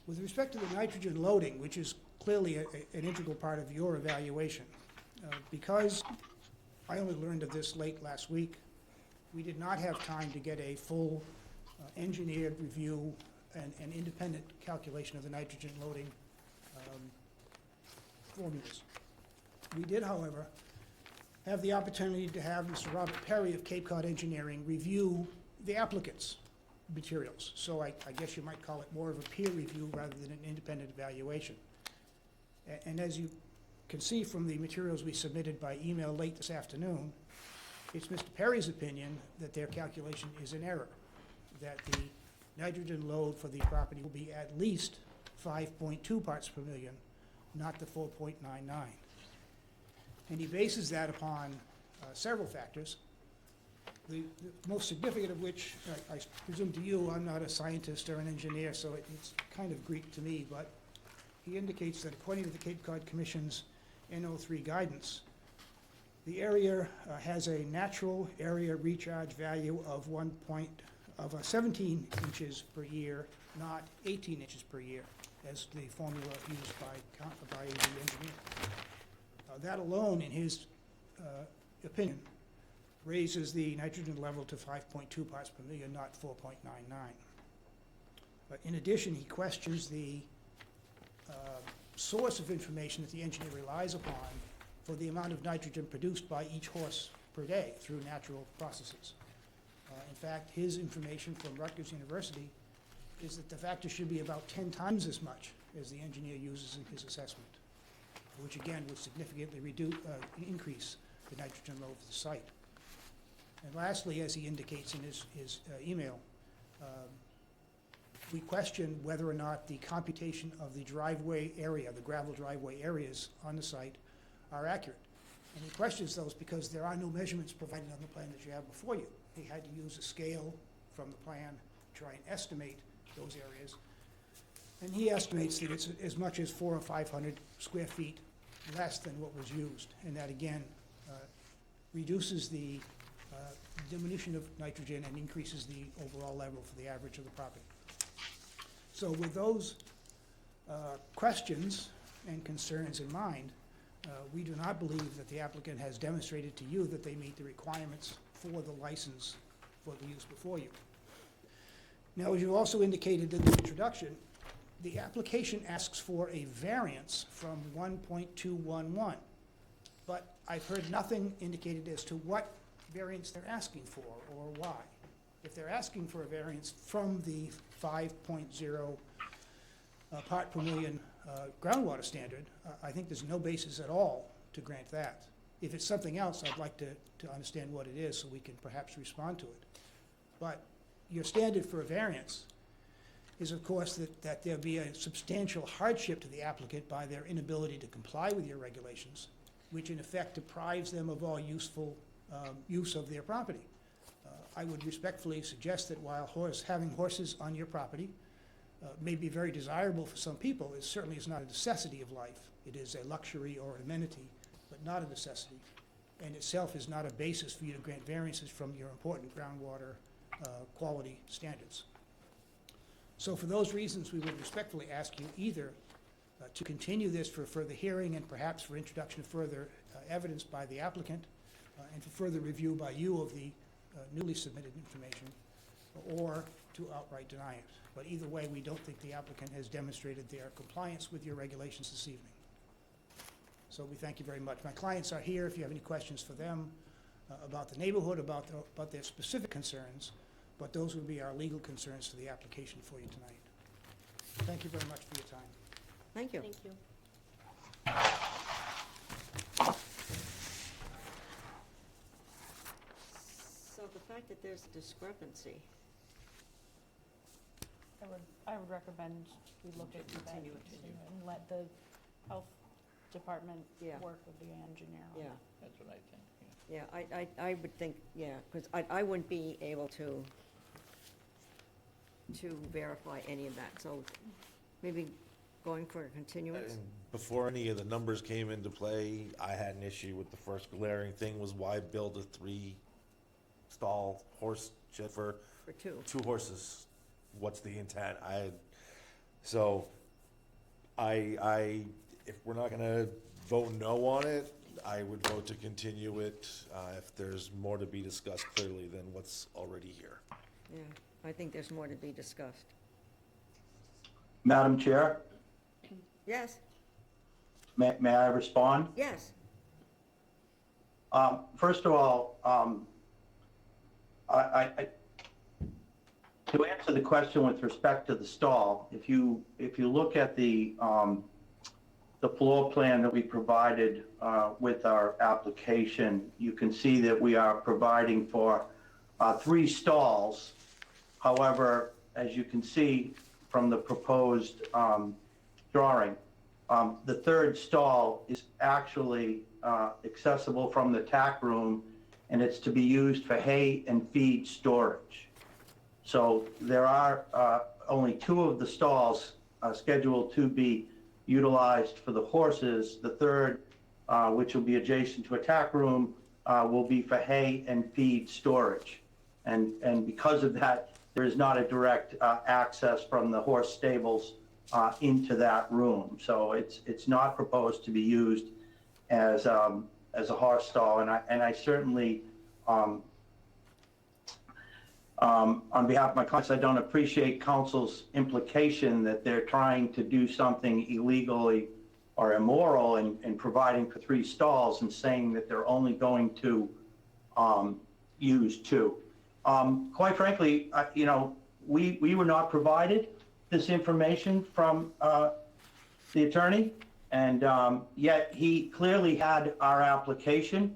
With respect to the nitrogen loading, which is clearly an integral part of your evaluation, because I only learned of this late last week, we did not have time to get a full engineered review and independent calculation of the nitrogen loading formulas. We did, however, have the opportunity to have Mr. Robert Perry of Cape Cod Engineering review the applicant's materials. So I guess you might call it more of a peer review rather than an independent evaluation. And as you can see from the materials we submitted by email late this afternoon, it's Mr. Perry's opinion that their calculation is in error, that the nitrogen load for the property will be at least 5.2 parts per million, not the 4.99. And he bases that upon several factors, the most significant of which, I presume to you, I'm not a scientist or an engineer, so it's kind of Greek to me, but he indicates that according to the Cape Cod Commission's NO3 guidance, the area has a natural area recharge value of 17 inches per year, not 18 inches per year, as the formula used by the engineer. That alone, in his opinion, raises the nitrogen level to 5.2 parts per million, not 4.99. But in addition, he questions the source of information that the engineer relies upon for the amount of nitrogen produced by each horse per day through natural processes. In fact, his information from Rutgers University is that the factor should be about 10 times as much as the engineer uses in his assessment, which again would significantly increase the nitrogen load for the site. And lastly, as he indicates in his email, we question whether or not the computation of the driveway area, the gravel driveway areas on the site, are accurate. And he questions those because there are no measurements provided on the plan that you have before you. He had to use a scale from the plan to try and estimate those areas. And he estimates that it's as much as 400 or 500 square feet less than what was used. And that, again, reduces the diminution of nitrogen and increases the overall level for the average of the property. So with those questions and concerns in mind, we do not believe that the applicant has demonstrated to you that they meet the requirements for the license for the use before you. Now, as you also indicated in the introduction, the application asks for a variance from 1.211, but I've heard nothing indicated as to what variance they're asking for or why. If they're asking for a variance from the 5.0 part per million groundwater standard, I think there's no basis at all to grant that. If it's something else, I'd like to understand what it is so we can perhaps respond to it. But your standard for a variance is, of course, that there be a substantial hardship to the applicant by their inability to comply with your regulations, which in effect deprives them of all useful use of their property. I would respectfully suggest that while having horses on your property may be very desirable for some people, it certainly is not a necessity of life. It is a luxury or an amenity, but not a necessity, and itself is not a basis for you to grant variances from your important groundwater quality standards. So for those reasons, we would respectfully ask you either to continue this for further hearing and perhaps for introduction of further evidence by the applicant, and for further review by you of the newly submitted information, or to outright deny it. But either way, we don't think the applicant has demonstrated their compliance with your regulations this evening. So we thank you very much. My clients are here if you have any questions for them about the neighborhood, about their specific concerns, but those would be our legal concerns for the application for you tonight. Thank you very much for your time. Thank you. Thank you. So the fact that there's a discrepancy, I would recommend we look at that Continue it. and let the health department Yeah. work with the engineer on yeah. it. That's what I think, yeah. Yeah, I would think, yeah, because I wouldn't be able to verify any of that, so maybe going for a continuance? And before any of the numbers came into play, I had an issue with the first glaring thing was why build a 3-stall horse shed for For two. 2 horses? What's the intent? If we're not gonna vote no on it, I would vote to continue it, if there's more to be discussed clearly than what's already here. Yeah, I think there's more to be discussed. Madam Chair, Yes, may I respond? yes, First of all, to answer the question with respect to the stall, if you look at the floor plan that we provided with our application, you can see that we are providing for 3 stalls. However, as you can see from the proposed drawing, the 3rd stall is actually accessible from the tack room, and it's to be used for hay and feed storage. So there are only 2 of the stalls scheduled to be utilized for the horses. The 3rd, which will be adjacent to a tack room, will be for hay and feed storage. And because of that, there is not a direct access from the horse stables into that room. So it's not proposed to be used as a horse stall. And I certainly, on behalf of my clients, I don't appreciate council's implication that they're trying to do something illegally or immoral in providing for 3 stalls and saying that they're only going to use 2. Quite frankly, we were not provided this information from the attorney, and yet he clearly had our application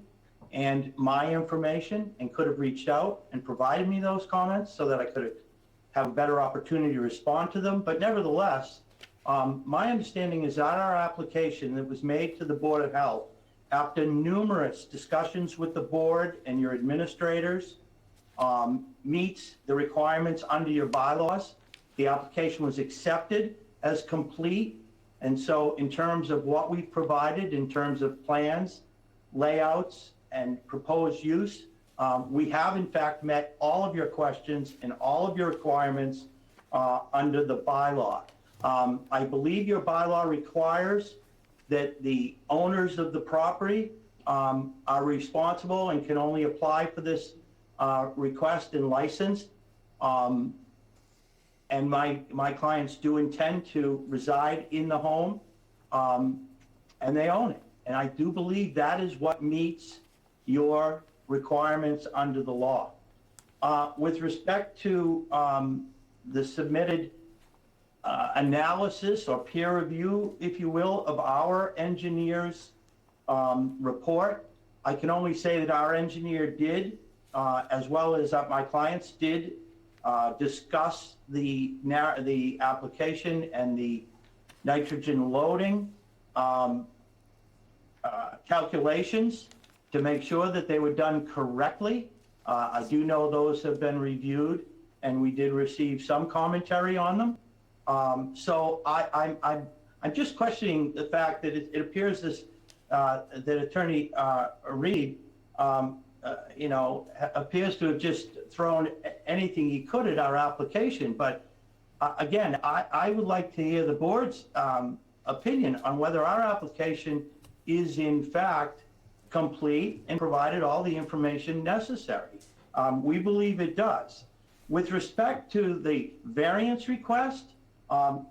and my information and could have reached out and provided me those comments so that I could have a better opportunity to respond to them. But nevertheless, my understanding is that our application that was made to the Board of Health, after numerous discussions with the board and your administrators, meets the requirements under your bylaws. The application was accepted as complete. And so in terms of what we've provided, in terms of plans, layouts, and proposed use, we have in fact met all of your questions and all of your requirements under the bylaw. I believe your bylaw requires that the owners of the property are responsible and can only apply for this request and license. And my clients do intend to reside in the home, and they own it. And I do believe that is what meets your requirements under the law. With respect to the submitted analysis or peer review, if you will, of our engineer's report, I can only say that our engineer did, as well as my clients did, discuss the application and the nitrogen loading calculations to make sure that they were done correctly. I do know those have been reviewed, and we did receive some commentary on them. So I'm just questioning the fact that it appears this that Attorney Reed appears to have just thrown anything he could at our application. But again, I would like to hear the board's opinion on whether our application is in fact complete and provided all the information necessary. We believe it does. With respect to the variance request,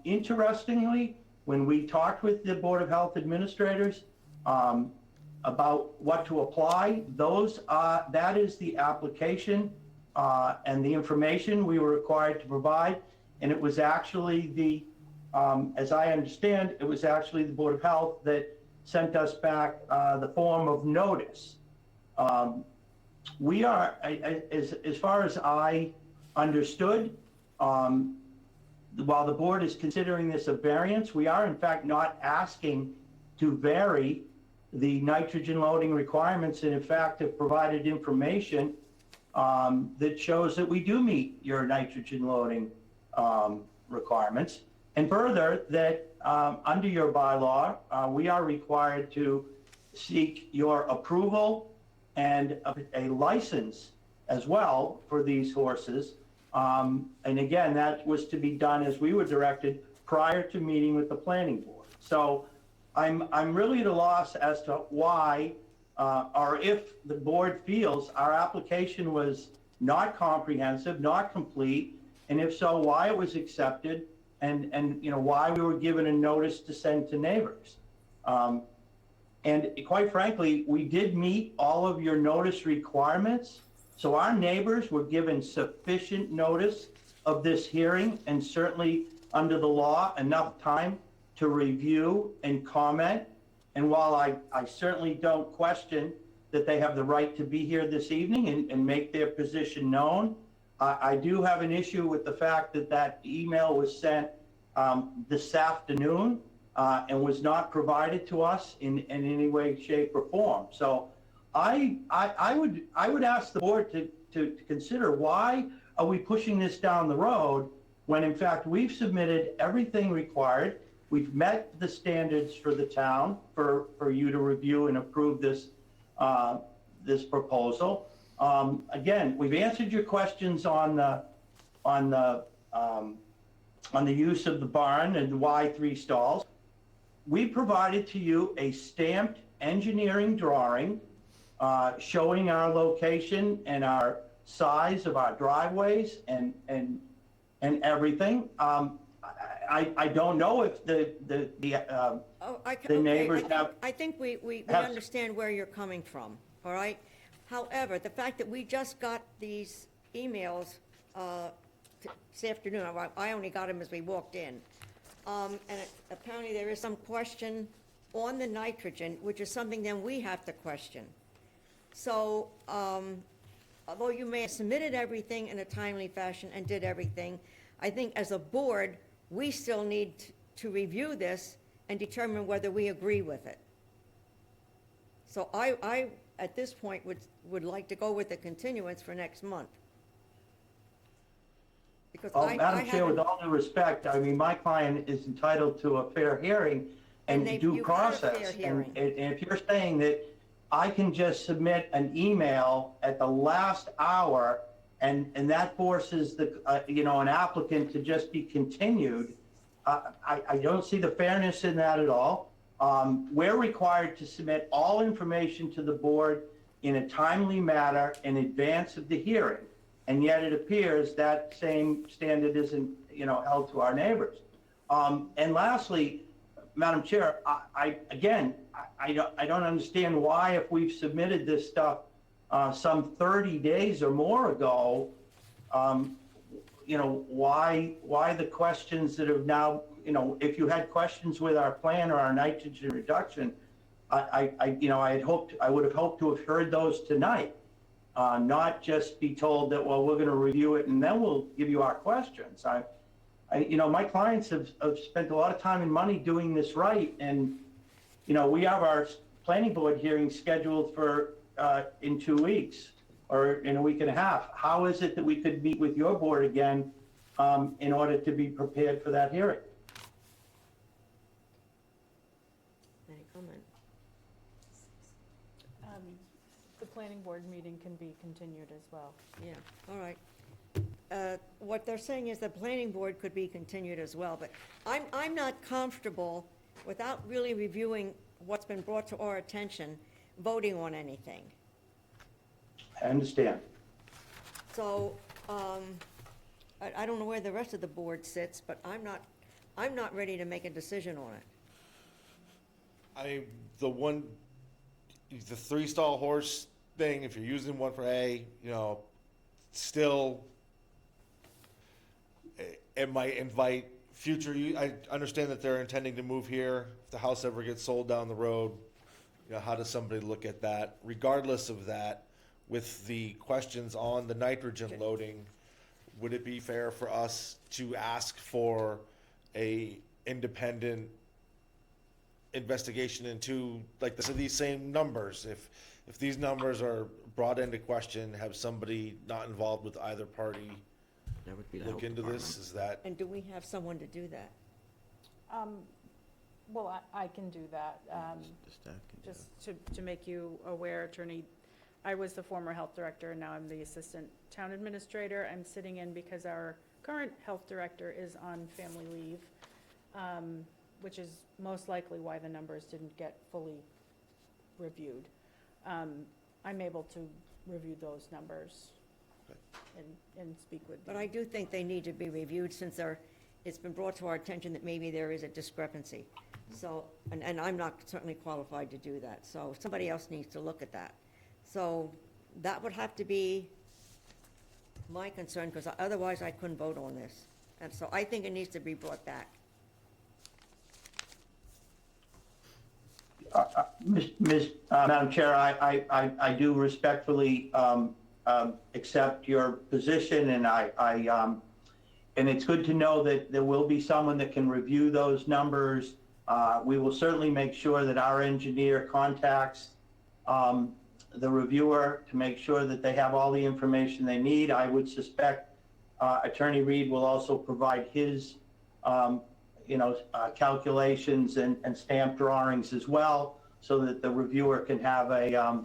interestingly, when we talked with the Board of Health administrators about what to apply, that is the application and the information we were required to provide. And it was actually as I understand, it was actually the Board of Health that sent us back the form of notice. We are, as far as I understood, while the board is considering this a variance, we are in fact not asking to vary the nitrogen loading requirements, and in fact have provided information that shows that we do meet your nitrogen loading requirements. And further, that under your bylaw, we are required to seek your approval and a license as well for these horses. And again, that was to be done as we were directed prior to meeting with the planning board. So I'm really at a loss as to why, or if the board feels our application was not comprehensive, not complete, and if so, why it was accepted, and why we were given a notice to send to neighbors. And quite frankly, we did meet all of your notice requirements. So our neighbors were given sufficient notice of this hearing, and certainly under the law, enough time to review and comment. And while I certainly don't question that they have the right to be here this evening and make their position known, I do have an issue with the fact that that email was sent this afternoon and was not provided to us in any way, shape, or form. So I would ask the board to consider, why are we pushing this down the road when in fact we've submitted everything required. We've met the standards for the town for you to review and approve this this proposal. Again, we've answered your questions on the use of the barn and why 3 stalls. We provided to you a stamped engineering drawing showing our location and our size of our driveways and everything. I don't know if the neighbors have. I think we have- understand where you're coming from, all right? However, the fact that we just got these emails this afternoon, I only got them as we walked in, and apparently there is some question on the nitrogen, which is something then we have to question. So, although you may have submitted everything in a timely fashion and did everything, I think as a board, we still need to review this and determine whether we agree with it. So I at this point, would like to go with the continuance for next month. Because Madam Chair, with all due respect, I mean, my client is entitled to a fair hearing and due process. And if you're saying that I can just submit an email at the last hour and that forces an applicant to just be continued, I don't see the fairness in that at all. We're required to submit all information to the board in a timely manner in advance of the hearing, and yet it appears that same standard isn't, held to our neighbors. And lastly, Madam Chair, I don't understand why, if we've submitted this stuff some 30 days or more ago, why the questions that have now, if you had questions with our plan or our nitrogen reduction, I would have hoped to have heard those tonight, not just be told that, well, we're going to review it and then we'll give you our questions. My clients have spent a lot of time and money doing this right, and we have our planning board hearing scheduled for in 2 weeks or in a week and a half. How is it that we could meet with your board again in order to be prepared for that hearing? Any comment? The planning board meeting can be continued as well. Yeah, all right. What they're saying is the planning board could be continued as well, but I'm not comfortable, without really reviewing what's been brought to our attention, voting on anything. I understand. So, I don't know where the rest of the board sits, but I'm not ready to make a decision on it. The three-stall horse thing, if you're using one for still, it might invite future, I understand that they're intending to move here. If the house ever gets sold down the road, how does somebody look at that? Regardless of that, with the questions on the nitrogen loading, would it be fair for us to ask for a independent investigation into, like, these same numbers? If these numbers are brought into question, have somebody not involved with either party That would be the look health into this? department. Is that, And do we have someone to do that? Well, I can do that. The staff can do Just to make you aware, Attorney, I was the former health director, and now I'm the assistant town administrator. I'm sitting in because our current health director is on family leave, which is most likely why the numbers didn't get fully reviewed. I'm able to review those numbers and speak with But you. I do think they need to be reviewed since it's been brought to our attention that maybe there is a discrepancy. So, and I'm not certainly qualified to do that, so somebody else needs to look at that. So that would have to be my concern, because otherwise I couldn't vote on this. And so I think it needs to be brought back. Madam Chair, I do respectfully accept your position, and and it's good to know that there will be someone that can review those numbers. We will certainly make sure that our engineer contacts the reviewer to make sure that they have all the information they need. I would suspect Attorney Reed will also provide his calculations and stamp drawings as well, so that the reviewer can have a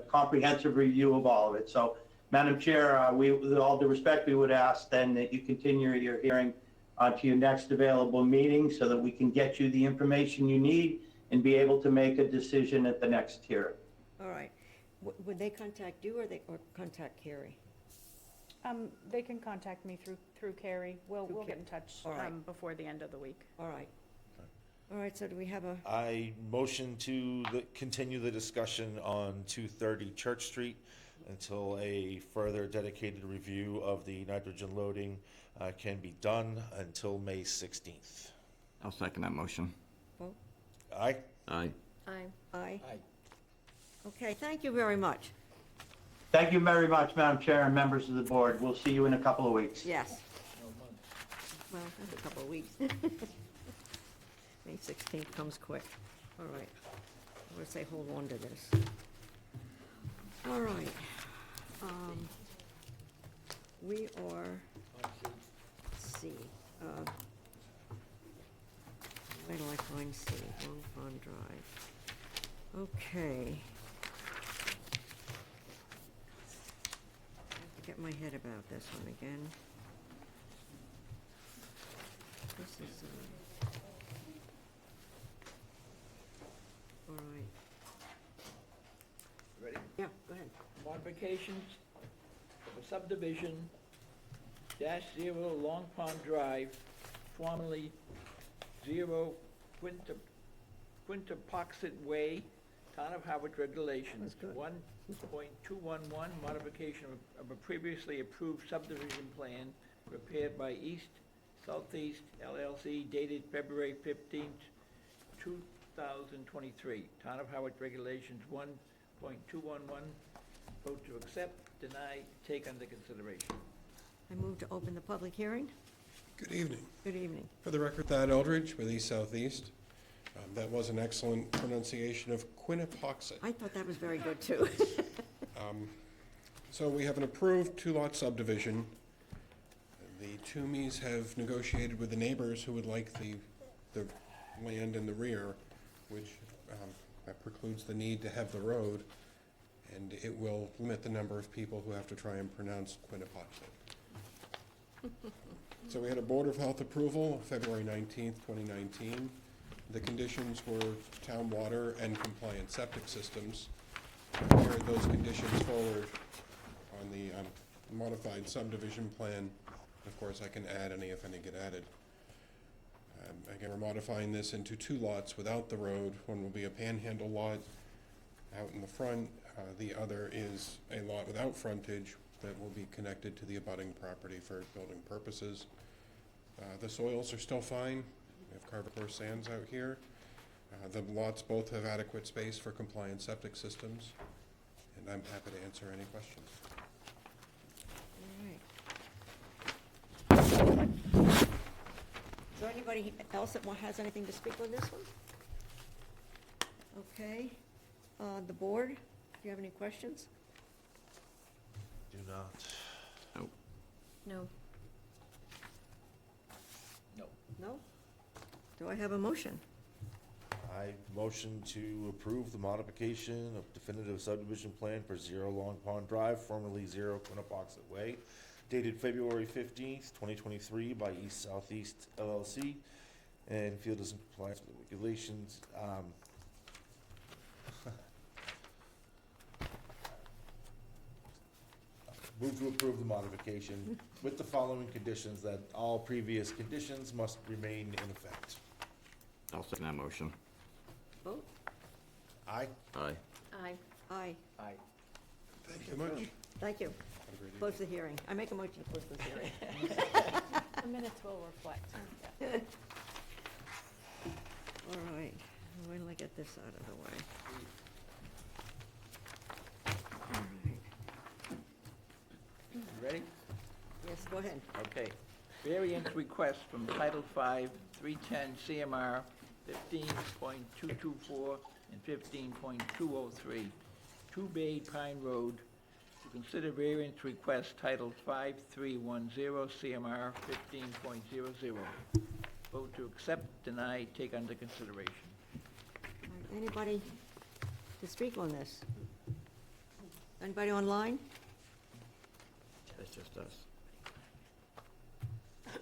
comprehensive review of all of it. So, Madam Chair, with all due respect, we would ask then that you continue your hearing to your next available meeting so that we can get you the information you need and be able to make a decision at the next hearing. All right. Would they contact you or contact Carrie? They can contact me through Carrie. We'll get in touch All right. before the end of the week. All right. All right, so do we have a, I motion to continue the discussion on 230 Church Street until a further dedicated review of the nitrogen loading can be done until May 16th. I'll second that motion. vote? Aye? Aye. Aye. Aye. Aye. Okay, thank you very much. Thank you very much, Madam Chair and members of the board. We'll see you in a couple of weeks. Yes. No months. Well, that's a couple of weeks. May 16th comes quick. All right. I'm going to say hold on to this. All right. We are, let's see. Where do I find C? Long Pond Drive. Okay. I have to get my head about this one again. This is, all right. Ready? Yeah, go ahead. Modifications of a subdivision, -0 Long Pond Drive, formerly 0 Quintapoxet Way, Town of Harwich Regulations. That was good. 1.211, modification of a previously approved subdivision plan prepared by East Southeast LLC dated February 15th, 2023. Town of Harwich Regulations 1.211. Vote to accept, deny, take under consideration. I move to open the public hearing. Good evening. Good evening. For the record, Thad Eldridge with East Southeast. That was an excellent pronunciation of Quinnipoxet. I thought that was very good, too. So we have an approved two-lot subdivision. The Toomeys have negotiated with the neighbors who would like the land in the rear, which that precludes the need to have the road, and it will limit the number of people who have to try and pronounce Quinnipoxet. So we had a Board of Health approval February 19th, 2019. The conditions were town water and compliant septic systems. I carried those conditions forward on the modified subdivision plan. Of course, I can add any if any get added. Again, we're modifying this into 2 lots without the road. One will be a panhandle lot out in the front. The other is a lot without frontage that will be connected to the abutting property for building purposes. The soils are still fine. We have carbocore sands out here. The lots both have adequate space for compliant septic systems, and I'm happy to answer any questions. All right. Is there anybody else that has anything to speak on this one? Okay. The board, do you have any questions? Do not. Nope. No. No. No? Do I have a motion? I motion to approve the modification of definitive subdivision plan for 0 Long Pond Drive, formerly 0 Quinnapoxet Way, dated February 15th, 2023 by East Southeast LLC, and field is in compliance with the regulations. Move to approve the modification with the following conditions: that all previous conditions must remain in effect. I'll second that motion. Vote? Aye. Aye. Aye. Aye. Aye. Thank you much. Thank you. Have a great evening. Close the hearing. I make a motion to close the hearing. The minutes will reflect. All right, wait till I get this out of the way. All right. You ready? Yes, go ahead. Okay. Variance request from Title V, 310 CMR 15.224 and 15.203, 2 Bay Pine Road, to consider variance request Title 5310 CMR 15.00. Vote to accept, deny, take under consideration. All right, anybody to speak on this? Anybody online? That's just us.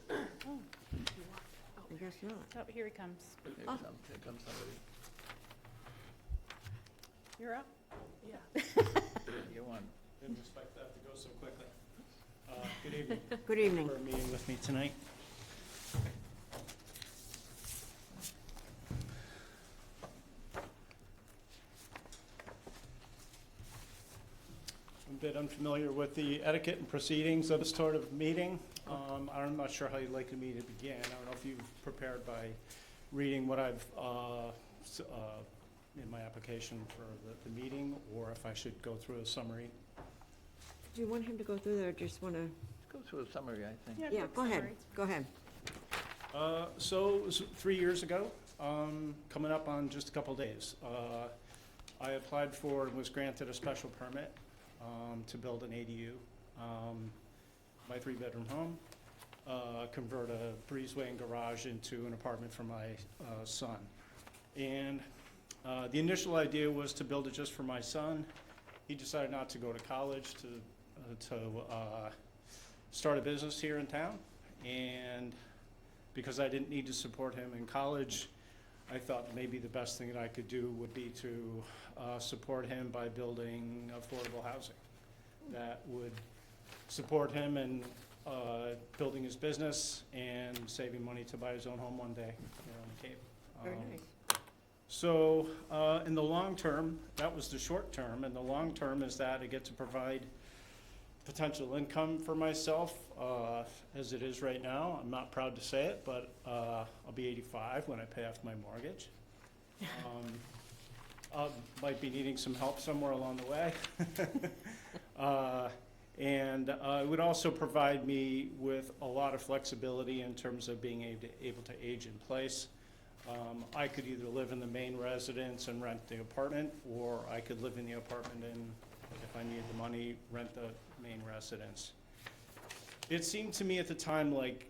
I guess not. Oh, here he comes. Here Oh. comes somebody. You're up. You're on. Didn't expect that to go so quickly. Good evening. Good evening. For meeting with me tonight. I'm a bit unfamiliar with the etiquette and proceedings of this sort of meeting. I'm not sure how you'd like me to begin. I don't know if you've prepared by reading what I've in my application for the meeting, or if I should go through a summary. Do you want him to go through there, or just want to? Go through a summary, I think. Yeah, quick go ahead, summary. go ahead. So it was 3 years ago, coming up on just a couple days. I applied for and was granted a special permit to build an ADU. My 3-bedroom home, convert a breezeway and garage into an apartment for my son. And the initial idea was to build it just for my son. He decided not to go to college, to start a business here in town. And because I didn't need to support him in college, I thought maybe the best thing that I could do would be to support him by building affordable housing that would support him in building his business and saving money to buy his own home one day here on the Cape. Very nice. So in the long term, that was the short term, and the long term is that I get to provide potential income for myself as it is right now. I'm not proud to say it, but I'll be 85 when I pay off my mortgage. I might be needing some help somewhere along the way. And it would also provide me with a lot of flexibility in terms of being able to age in place. I could either live in the main residence and rent the apartment, or I could live in the apartment and, if I needed the money, rent the main residence. It seemed to me at the time like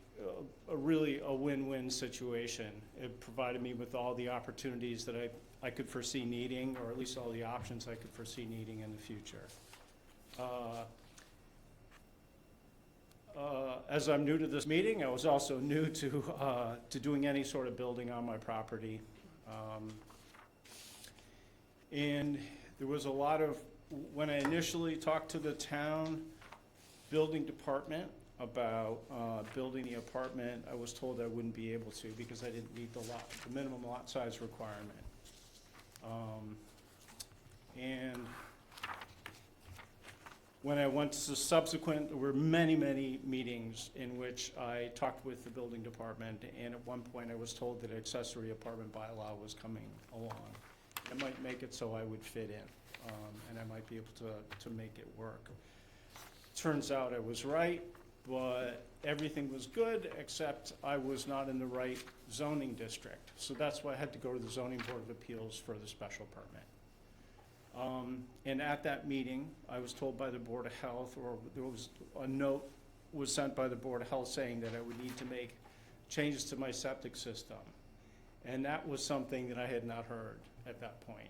a really a win-win situation. It provided me with all the opportunities that I could foresee needing, or at least all the options I could foresee needing in the future. As I'm new to this meeting, I was also new to doing any sort of building on my property. And there was a lot of, when I initially talked to the town building department about building the apartment, I was told I wouldn't be able to because I didn't meet the minimum lot size requirement. And when I went to subsequent, there were many, many meetings in which I talked with the building department, and at one point I was told that accessory apartment bylaw was coming along. It might make it so I would fit in, and I might be able to make it work. Turns out I was right, but everything was good, except I was not in the right zoning district. So that's why I had to go to the Zoning Board of Appeals for the special permit. And at that meeting, I was told by the Board of Health, or there was a note was sent by the Board of Health saying that I would need to make changes to my septic system. And that was something that I had not heard at that point,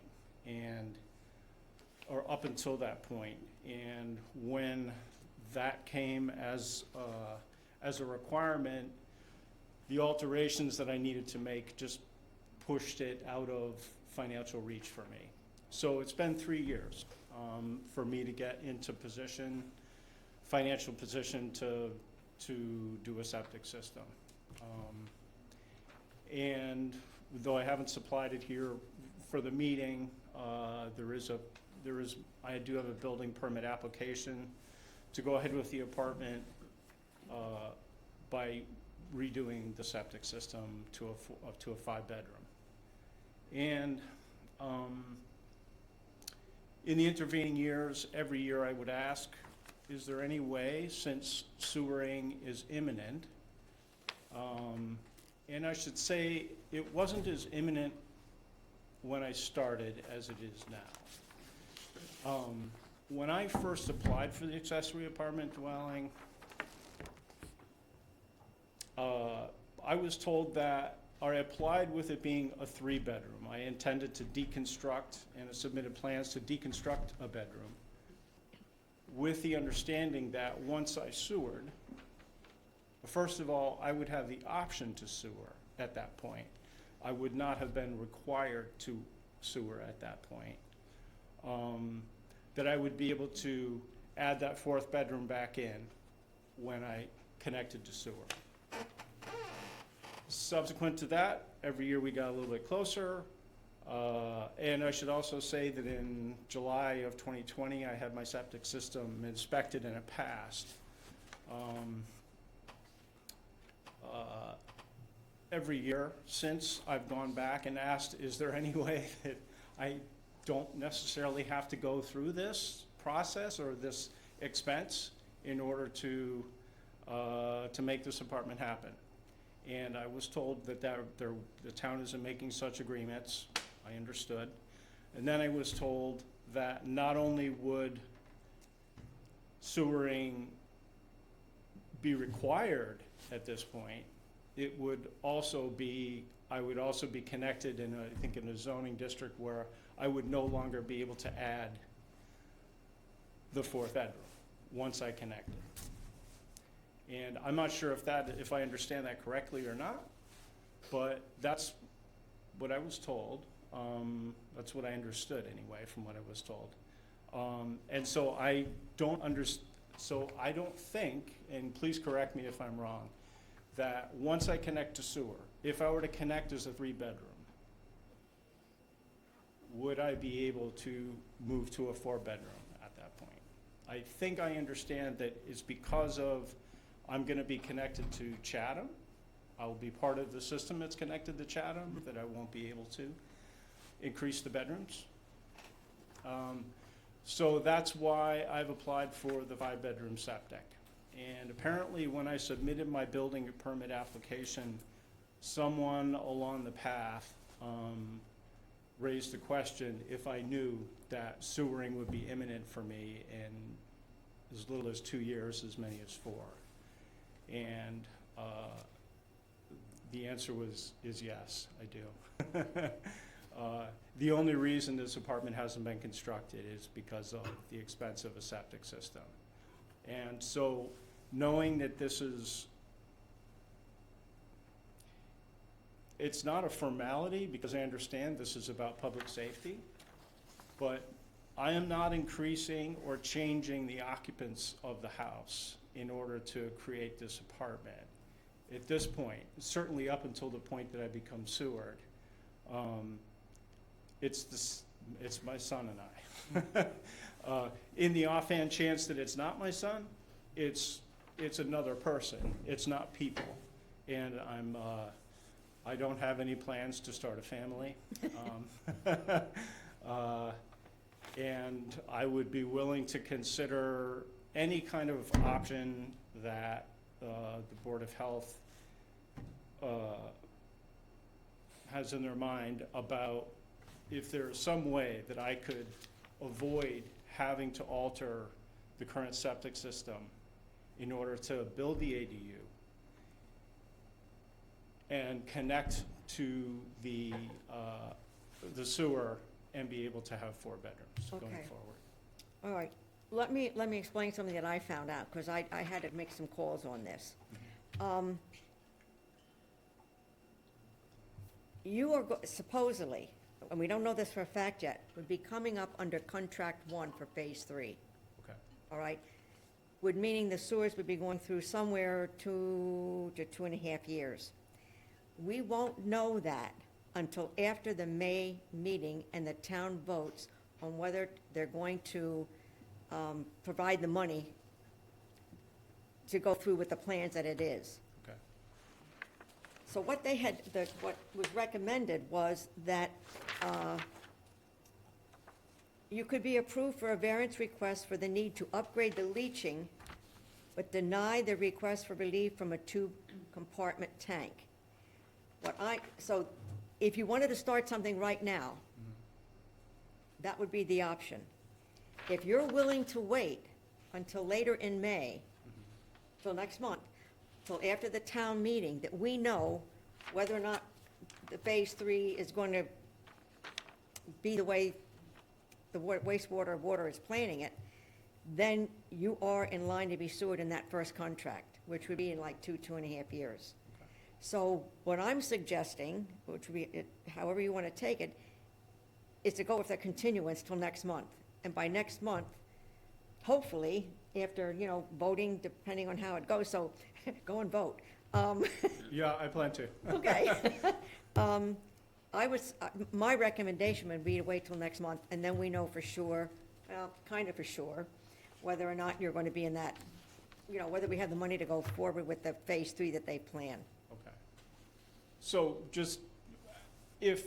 or up until that point. And when that came as a requirement, the alterations that I needed to make just pushed it out of financial reach for me. So it's been 3 years for me to get into financial position to do a septic system. And though I haven't supplied it here for the meeting, I do have a building permit application to go ahead with the apartment by redoing the septic system to a 5-bedroom. And in the intervening years, every year I would ask, is there any way, since sewering is imminent, and I should say it wasn't as imminent when I started as it is now. When I first applied for the accessory apartment dwelling, I was told that, or I applied with it being a 3-bedroom. I intended to deconstruct, and I submitted plans to deconstruct a bedroom with the understanding that once I sewered, first of all, I would have the option to sewer at that point. I would not have been required to sewer at that point. That I would be able to add that 4th bedroom back in when I connected to sewer. Subsequent to that, every year we got a little bit closer. And I should also say that in July of 2020, I had my septic system inspected and it passed. Every year since, I've gone back and asked, is there any way that I don't necessarily have to go through this process or this expense in order to make this apartment happen? And I was told that the town isn't making such agreements. I understood. And then I was told that not only would sewering be required at this point, it would also be, I would also be connected in I think in a zoning district where I would no longer be able to add the 4th bedroom once I connected. And I'm not sure if I understand that correctly or not, but that's what I was told. That's what I understood anyway from what I was told. And so I don't think, and please correct me if I'm wrong, that once I connect to sewer, if I were to connect as a 3-bedroom, would I be able to move to a 4-bedroom at that point? I think I understand that it's because of I'm going to be connected to Chatham. I will be part of the system that's connected to Chatham, that I won't be able to increase the bedrooms. So that's why I've applied for the 5-bedroom septic. And apparently when I submitted my building permit application, someone along the path raised the question if I knew that sewering would be imminent for me in as little as 2 years, as many as 4. And the answer is yes, I do. The only reason this apartment hasn't been constructed is because of the expense of a septic system. And so knowing that this is it's not a formality, because I understand this is about public safety, but I am not increasing or changing the occupants of the house in order to create this apartment. At this point, certainly up until the point that I become Seward, it's my son and I. In the offhand chance that it's not my son, it's another person. It's not people. And I don't have any plans to start a family. And I would be willing to consider any kind of option that the Board of Health has in their mind about if there's some way that I could avoid having to alter the current septic system in order to build the ADU and connect to the sewer and be able to have 4 bedrooms going Okay. forward. All right, let me explain something that I found out, because I had to make some calls on this. You are supposedly, and we don't know this for a fact yet, would be coming up under contract 1 for phase 3, Okay. all right? Would meaning the sewers would be going through somewhere 2 to 2.5 years. We won't know that until after the May meeting and the town votes on whether they're going to provide the money to go through with the plans that it is. Okay. So what they had, what was recommended was that you could be approved for a variance request for the need to upgrade the leaching, but deny the request for relief from a 2-compartment tank. So if you wanted to start something right now, that would be the option. If you're willing to wait until later in May, till next month, till after the town meeting, that we know whether or not the phase 3 is going to be the way the wastewater water is planning it, then you are in line to be sued in that first contract, which would be in like 2.5 years. So what I'm suggesting, which would be, however you want to take it, is to go with a continuance till next month. And by next month, hopefully, after, voting, depending on how it goes, so go and vote. Yeah, I plan to. Okay. My recommendation would be to wait till next month, and then we know for sure, well, kind of for sure, whether or not you're going to be in that, whether we have the money to go forward with the phase 3 that they plan. Okay. So just, if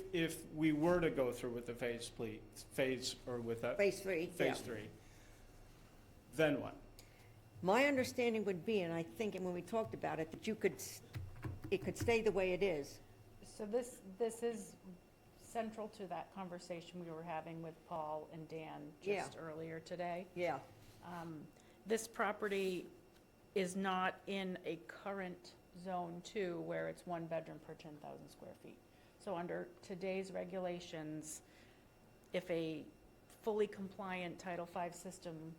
we were to go through with the phase, or with that. Phase 3, yeah. Phase 3, then what? My understanding would be, and I think, and when we talked about it, that it could stay the way it is. So this is central to that conversation we were having with Paul and Dan Yeah. just earlier today. Yeah. This property is not in a current zone 2 where it's 1 bedroom per 10,000 square feet. So under today's regulations, if a fully compliant Title V system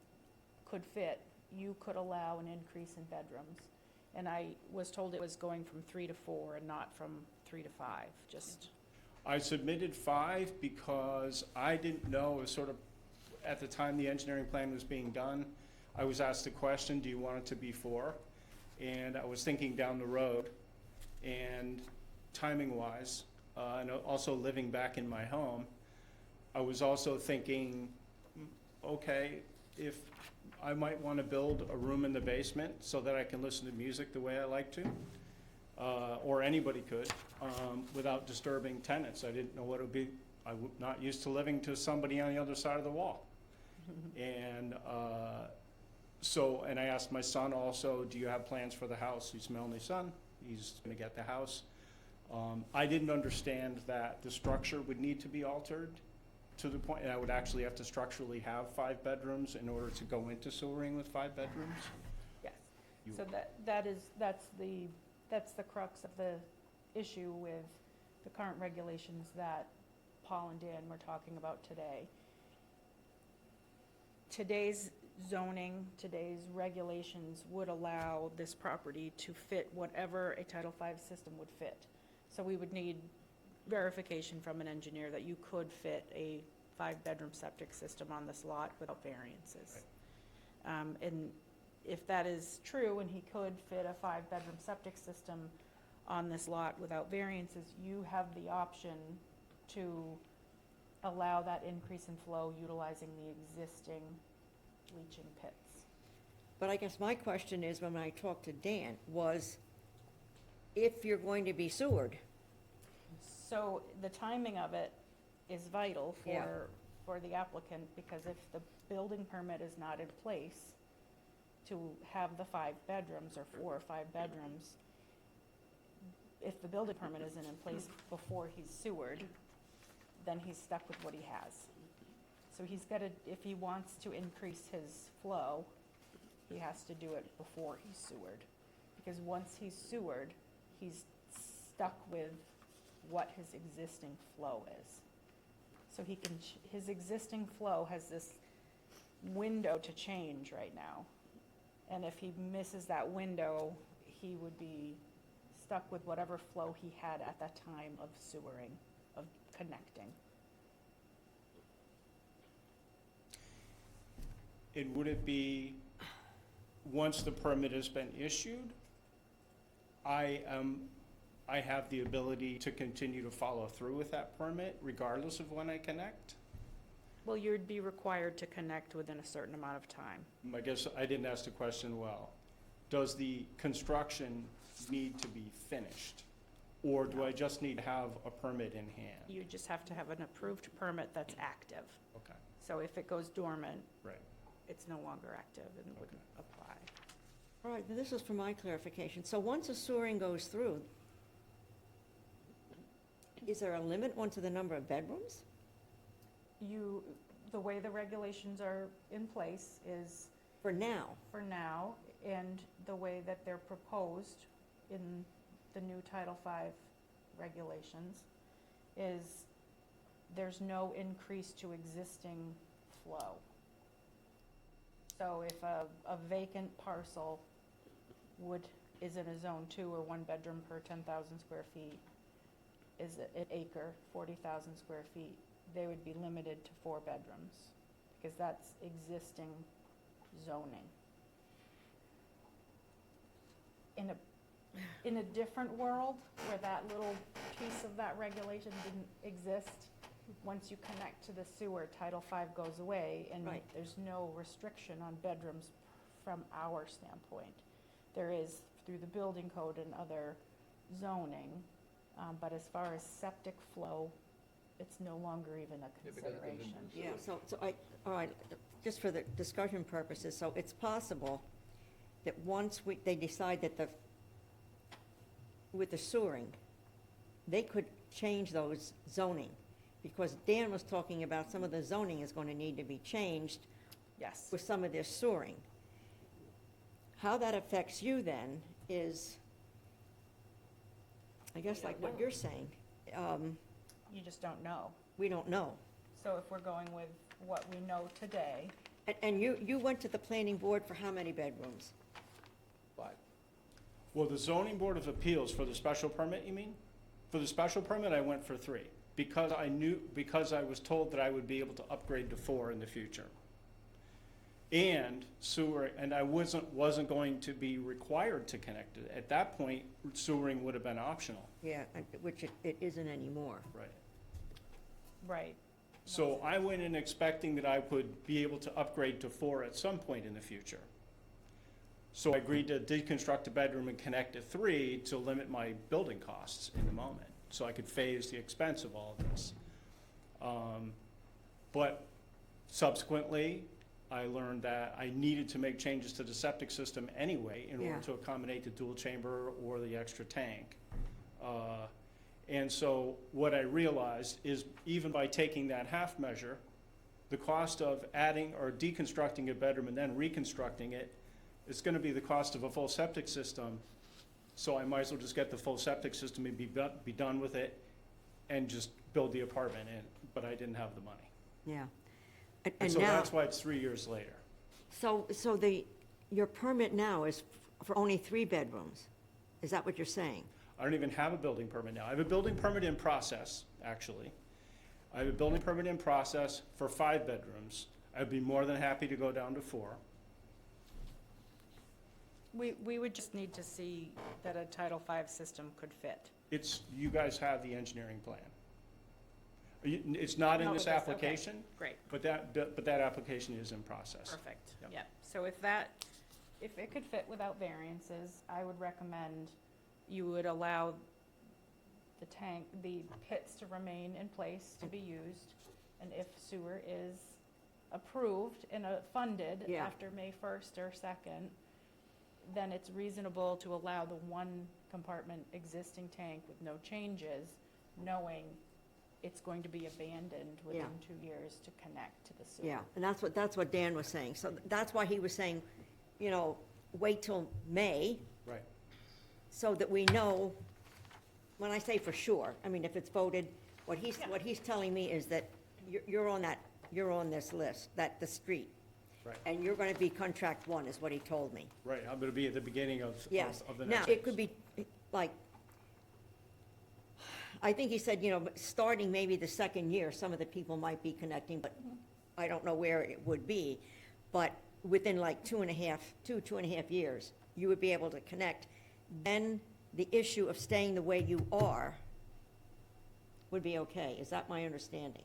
could fit, you could allow an increase in bedrooms. And I was told it was going from 3 to 4 and not from 3 to 5, just. I submitted 5 because I didn't know, at the time the engineering plan was being done, I was asked the question, do you want it to be 4? And I was thinking down the road, and timing-wise, and also living back in my home, I was also thinking, okay, if I might want to build a room in the basement so that I can listen to music the way I like to, or anybody could, without disturbing tenants. I didn't know what it would be. I'm not used to living to somebody on the other side of the wall. And and I asked my son also, do you have plans for the house? He's my only son. He's going to get the house. I didn't understand that the structure would need to be altered to the point, and I would actually have to structurally have 5 bedrooms in order to go into sewering with 5 bedrooms. Yes. So that's the crux of the issue with the current regulations that Paul and Dan were talking about today. Today's zoning, today's regulations would allow this property to fit whatever a Title V system would fit. So we would need verification from an engineer that you could fit a 5-bedroom septic system on this lot without variances. And if that is true, and he could fit a 5-bedroom septic system on this lot without variances, you have the option to allow that increase in flow utilizing the existing leaching pits. But I guess my question is, when I talked to Dan, was if you're going to be sewered, So the timing of it is vital Yeah. for the applicant, because if the building permit is not in place to have the 5 bedrooms or 4 or 5 bedrooms, if the building permit isn't in place before he's sewered, then he's stuck with what he has. So he's got to, if he wants to increase his flow, he has to do it before he's sewered. Because once he's sewered, he's stuck with what his existing flow is. So he can, his existing flow has this window to change right now. And if he misses that window, he would be stuck with whatever flow he had at that time of sewering, of connecting. And would it be, once the permit has been issued, I have the ability to continue to follow through with that permit regardless of when I connect? Well, you'd be required to connect within a certain amount of time. I guess I didn't ask the question well. Does the construction need to be finished? Or do I just need to have a permit in hand? You just have to have an approved permit that's active. Okay, So if it goes dormant, right. it's no longer active and wouldn't apply. all right, this is for my clarification. So once a sewering goes through, is there a limit onto the number of bedrooms? The way the regulations are in place is For now? for now, and the way that they're proposed in the new Title V regulations is there's no increase to existing flow. So if a vacant parcel is in a zone 2 or 1 bedroom per 10,000 square feet, is an acre, 40,000 square feet, they would be limited to 4 bedrooms, because that's existing zoning. In a different world, where that little piece of that regulation didn't exist, once you connect to the sewer, Title V goes away, and Right. there's no restriction on bedrooms from our standpoint. There is through the building code and other zoning, but as far as septic flow, it's no longer even a consideration. Yeah, so all right, just for the discussion purposes, so it's possible that once they decide that with the sewering, they could change those zoning, because Dan was talking about some of the zoning is going to need to be changed Yes. with some of their sewering. How that affects you then is, I guess like what you're saying, You just don't know. we don't know. So if we're going with what we know today, And you went to the planning board for how many bedrooms? Well, the zoning board of appeals for the special permit, you mean? For the special permit, I went for 3, because I was told that I would be able to upgrade to 4 in the future. And sewer, and I wasn't going to be required to connect it. At that point, sewering would have been optional. Yeah, which it isn't anymore. Right. right, So I went in expecting that I would be able to upgrade to 4 at some point in the future. So I agreed to deconstruct a bedroom and connect to 3 to limit my building costs in the moment, so I could phase the expense of all of this. But subsequently, I learned that I needed to make changes to the septic system anyway in order Yeah. to accommodate the dual chamber or the extra tank. And so what I realized is, even by taking that half measure, the cost of adding or deconstructing a bedroom and then reconstructing it is gonna be the cost of a full septic system. So I might as well just get the full septic system and be done with it and just build the apartment in, but I didn't have the money. Yeah. And And so now, that's why it's 3 years later. so your permit now is for only 3 bedrooms? Is that what you're saying? I don't even have a building permit now. I have a building permit in process, actually. I have a building permit in process for 5 bedrooms. I'd be more than happy to go down to 4. We would just need to see that a Title V system could fit. You guys have the engineering plan. It's not in Not this with this, okay. application, Great, but that application is in process. perfect, Yep. yep. So if it could fit without variances, I would recommend you would allow the pits to remain in place to be used. And if sewer is approved and funded Yeah. after May 1st or 2nd, then it's reasonable to allow the 1 compartment existing tank with no changes, knowing it's going to be abandoned within Yeah. 2 years to connect to the sewer. Yeah, and that's what Dan was saying. So that's why he was saying, wait till May, Right. so that we know, when I say for sure, I mean, if it's voted, what he's telling me is that you're on this list, the street. Right. And you're gonna be contract 1, is what he told me. Right, I'm gonna be at the beginning of Yes. of the Now, next. it could be, like, I think he said, starting maybe the 2nd year, some of the people might be connecting, but I don't know where it would be. But within like 2.5 years, you would be able to connect. Then the issue of staying the way you are would be okay. Is that my understanding?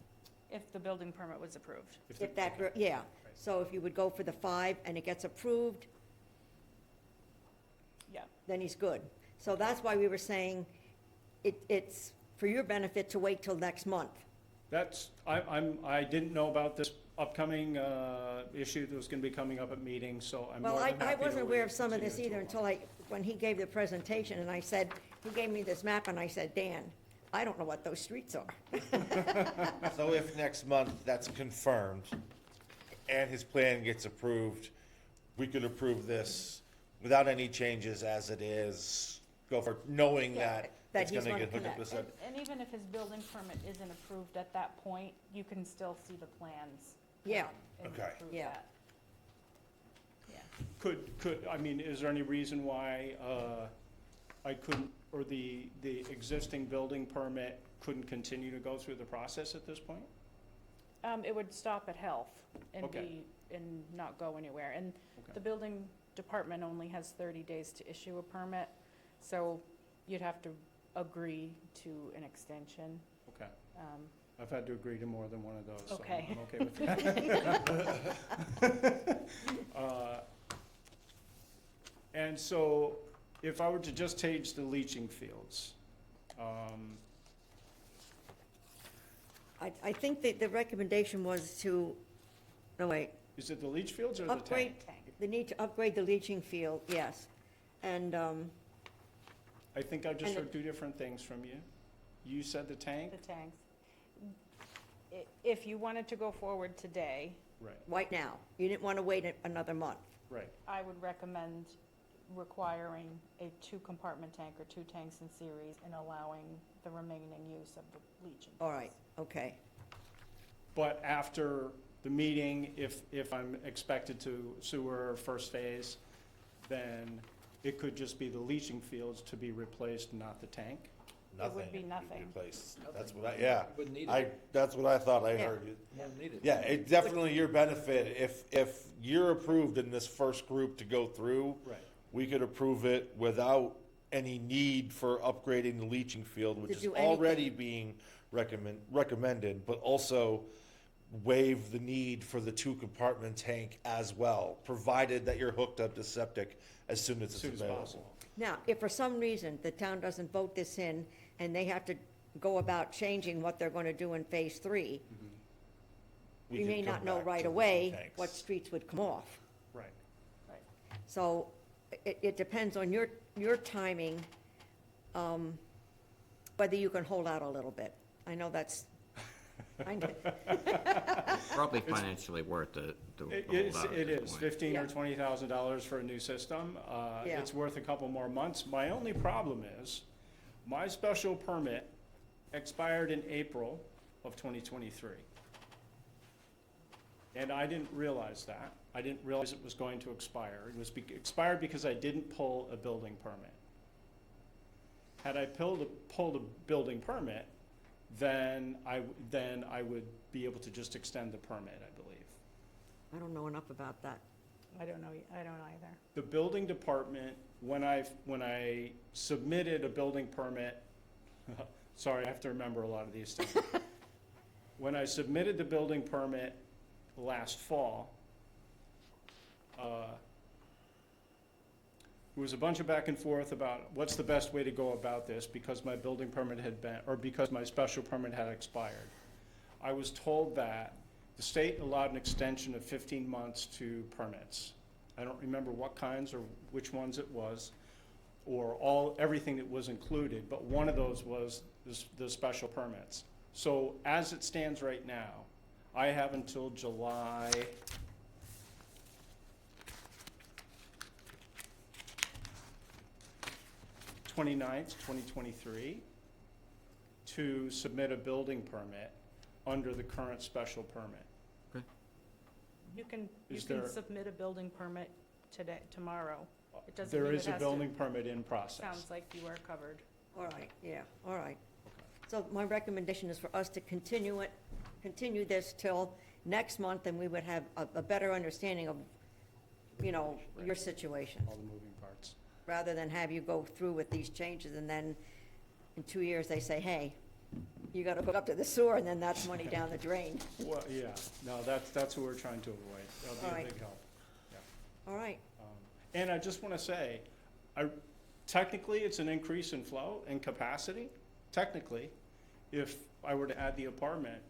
If the building permit was approved. If that, yeah. So if you would go for the 5 and it gets approved, Yeah. then he's good. So that's why we were saying it's for your benefit to wait till next month. I didn't know about this upcoming issue that was gonna be coming up at meetings, so I'm more Well, than happy to I wasn't aware of wait, some of this continue either until when he gave the presentation, and I said, he gave me this map, and I said, Dan, I don't know what those streets are. So if next month that's confirmed and his plan gets approved, we could approve this without any changes as it is, go for, knowing Yeah, that that it's he's gonna gonna get hooked up connect. to the. And even if his building permit isn't approved at that point, you can still see the plans. Yeah. And Okay. approve Yeah. that. Yeah. Is there any reason why I couldn't, or the existing building permit couldn't continue to go through the process at this point? It would stop at health and Okay. and not go anywhere. And Okay. the building department only has 30 days to issue a permit, so you'd have to agree to an extension. Okay. Um, I've had to agree to more than one of those, so Okay. I'm okay with that. And so, if I were to just change the leaching fields, I think that the recommendation was to, no, wait, is it the leach fields or the upgrade, tank? the need to upgrade the leaching field, yes. And, I think I just And the- heard 2 different things from you. You said the tank? The tanks. If you wanted to go forward today, Right, right now, you didn't want to wait another month. right. I would recommend requiring a 2-compartment tank or 2 tanks in series and allowing the remaining use of the leaching. All right, okay. But after the meeting, if I'm expected to sewer first phase, then it could just be the leaching fields to be replaced, not the tank? It would be Nothing nothing. replaced. That's what I Wouldn't need it. that's what I thought I Yeah. heard you. Won't need it. Yeah, it's definitely your benefit. If you're approved in this first group to go through, Right. we could approve it without any need for upgrading the leaching field, which To is do already anything. being recommended, but also waive the need for the 2-compartment tank as well, provided that you're hooked up to septic as soon as As it's soon as available. possible. Now, if for some reason the town doesn't vote this in and they have to go about changing what they're going to do in phase 3, we could may come not know back right to the away tanks. what streets would come off. Right. So it depends on your timing, whether you can hold out a little bit. I know that's, I know, Probably financially worth it to hold It out at is this point. $15,000 Yeah. or $20,000 for a new system. Yeah. It's worth a couple more months. My only problem is, my special permit expired in April of 2023. And I didn't realize that. I didn't realize it was going to expire. It was expired because I didn't pull a building permit. Had I pulled a building permit, then I would be able to just extend the permit, I believe. I don't know enough about that. I don't know, I don't either. The building department, when I submitted a building permit, sorry, I have to remember a lot of these things. When I submitted the building permit last fall, there was a bunch of back and forth about what's the best way to go about this because my building permit had been, or because my special permit had expired. I was told that the state allowed an extension of 15 months to permits. I don't remember what kinds or which ones it was, or everything that was included, but one of those was the special permits. So as it stands right now, I have until July 29th, 2023, to submit a building permit under the current special permit. You can Is there- submit a building permit tomorrow. It doesn't There mean is it a has to- building permit in process. Sounds like you are covered. All right, yeah, all right. So my recommendation is for us to continue this till next month, and we would have a better understanding of, your situation, All the moving parts. rather than have you go through with these changes, and then in 2 years, they say, hey, you gotta hook up to the sewer, and then that's money down the drain. Well, yeah, no, that's what we're trying to avoid. That'll be a Alright. big help. All right, And I just want to say, technically, it's an increase in flow and capacity, technically, if I were to add the apartment.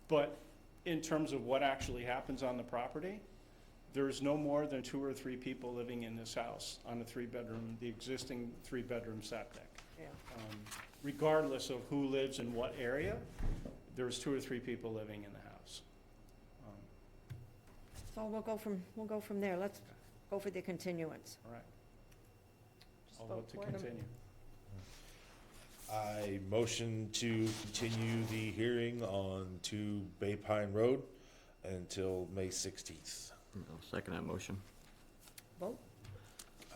But in terms of what actually happens on the property, there's no more than 2 or 3 people living in this house on the existing 3-bedroom septic. yeah. Regardless of who lives in what area, there's 2 or 3 people living in the house. So we'll go from there. Let's go for the continuance. All right. Just I'll vote vote to for it. continue. I motion to continue the hearing on 2 Bay Pine Road until May 16th. I'll second that motion. Vote?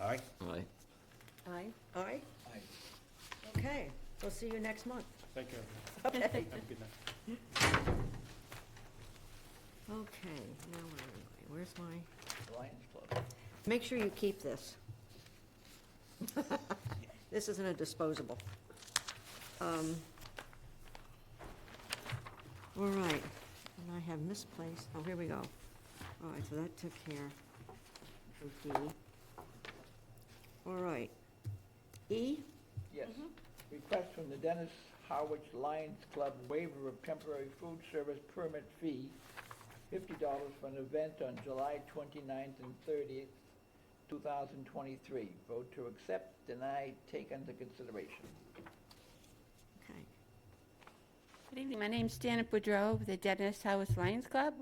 Aye? Aye. Aye. Aye? Aye. Okay, we'll see you next month. Thank you, Okay. everyone. Have a good night. Okay, now where am I? Where's my, Lions Club. make sure you keep this. This isn't a disposable. All right, and I have misplaced, oh, here we go. All right, so that took care of D. All right. E? Yes. Request from the Dennis Harwich Lions Club waiver of temporary food service permit fee, $50 for an event on July 29th and 30th, 2023. Vote to accept, deny, take under consideration. Okay. Good evening, my name's Janet Boudreau with the Dennis House Lions Club.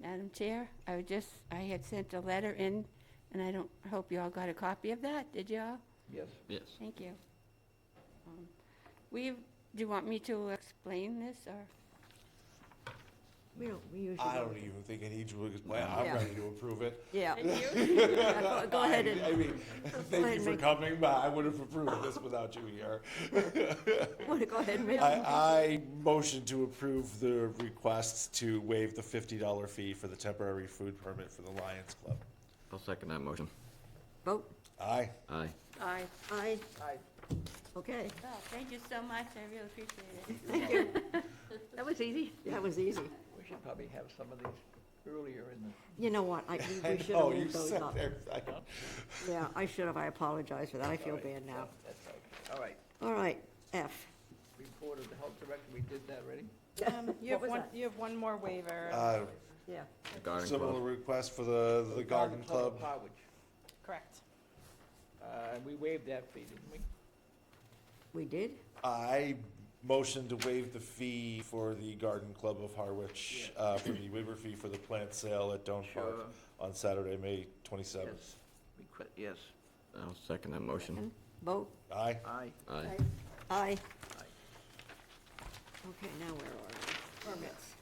Madam Chair, I had sent a letter in, and I hope you all got a copy of that, did you all? Yes. Yes. Thank you. Do you want me to explain this, or? We usually I don't. don't even think I need to explain. I'm Yeah. ready to approve it. Yeah. Thank you. Yeah, go ahead and, I mean, thank ahead you for and coming, but I would have approved this without you here. want to go ahead and make. I motion to approve the request to waive the $50 fee for the temporary food permit for the Lions Club. I'll second that motion. Vote? Aye? Aye. Aye. Aye. Aye. Okay, Well, thank you so much, I really appreciate it. thank you. That was easy. That was easy. We should probably have some of these earlier in the, You know what, we should have Oh, you moved those sat up. there. Yeah, I should have, I apologize for that, I feel bad now. that's okay. All right. All right, F. Report of the health director, we did that already? You What was that? you have one more waiver. Yeah, The garden Similar club. request for the garden club. of Harwich. Correct. And we waived that fee, didn't we? we did? I motion to waive the fee for the Garden Club of Harwich, for the waiver fee for the plant sale at Doan Park Sure. on Saturday, May 27th. Yes. Yes. I'll second that motion. Vote? Aye? Aye. Aye. Aye. Aye. Okay, now where are we? Permits.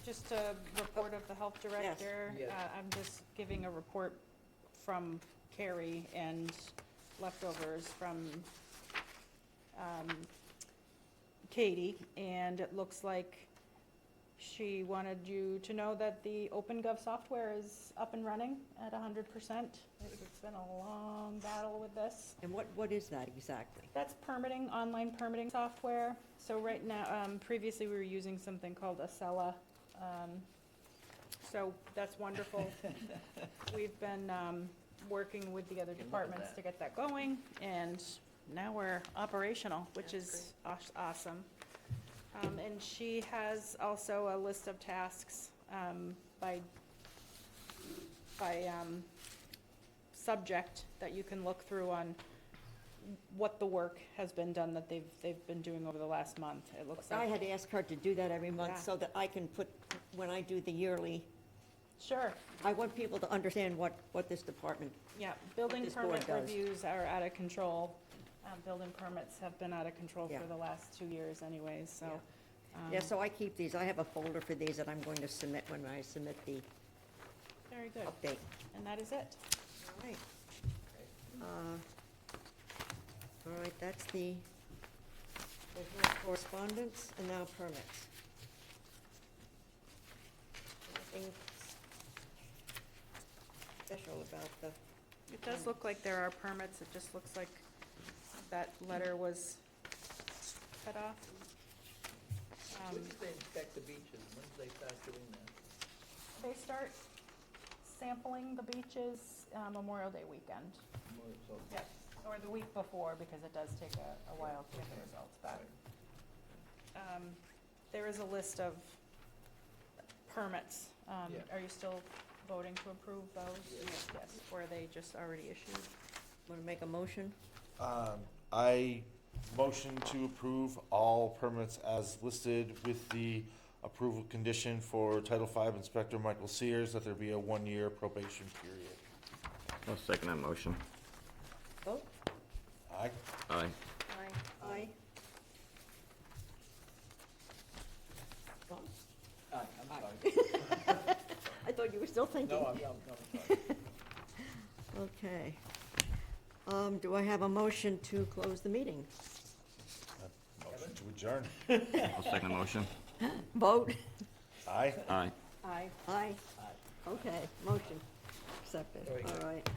Just a report of the health director. Yes. I'm just giving a report from Carrie and leftovers from Katie, and it looks like she wanted you to know that the OpenGov software is up and running at 100%. It's been a long battle with this. And what is that exactly? That's permitting, online permitting software. So right now, previously we were using something called Acela. So that's wonderful. We've been working with the other departments to get that going, and now we're operational, which is awesome. And she has also a list of tasks by subject that you can look through on what the work has been done that they've been doing over the last month. It looks like. I had asked her to do that every month Yeah. so that I can put, when I do the yearly, Sure. I want people to understand what this department, Yeah, building this board permit does. reviews are out of control. Building permits have been out of control Yeah. for the last 2 years anyways, so. yeah, so I keep these. I have a folder for these that I'm going to submit when I submit the Very good. update. And that is it. All right. All right, that's there's no correspondence, and now permits. Nothing special about the, It does look like there are permits. It just looks like that letter was cut off. When did they inspect the beaches? When did they start doing that? They start sampling the beaches Memorial Day weekend. Yes, or the week before, because it does take a while to get the results back. There is a list of permits. Yeah. Are you still voting to approve those? Yes, or are they just already issued? want to make a motion? I motion to approve all permits as listed with the approval condition for Title V Inspector Michael Sears that there be a 1-year probation period. I'll second that motion. Vote? Aye. Aye. Aye. Tom? I'm sorry. I thought you were still thinking. No, I'm sorry. Okay. Do I have a motion to close the meeting? Motion to adjourn. I'll second the motion. Vote? Aye. Aye. Aye. Aye. Okay, motion accepted. Very good. All right.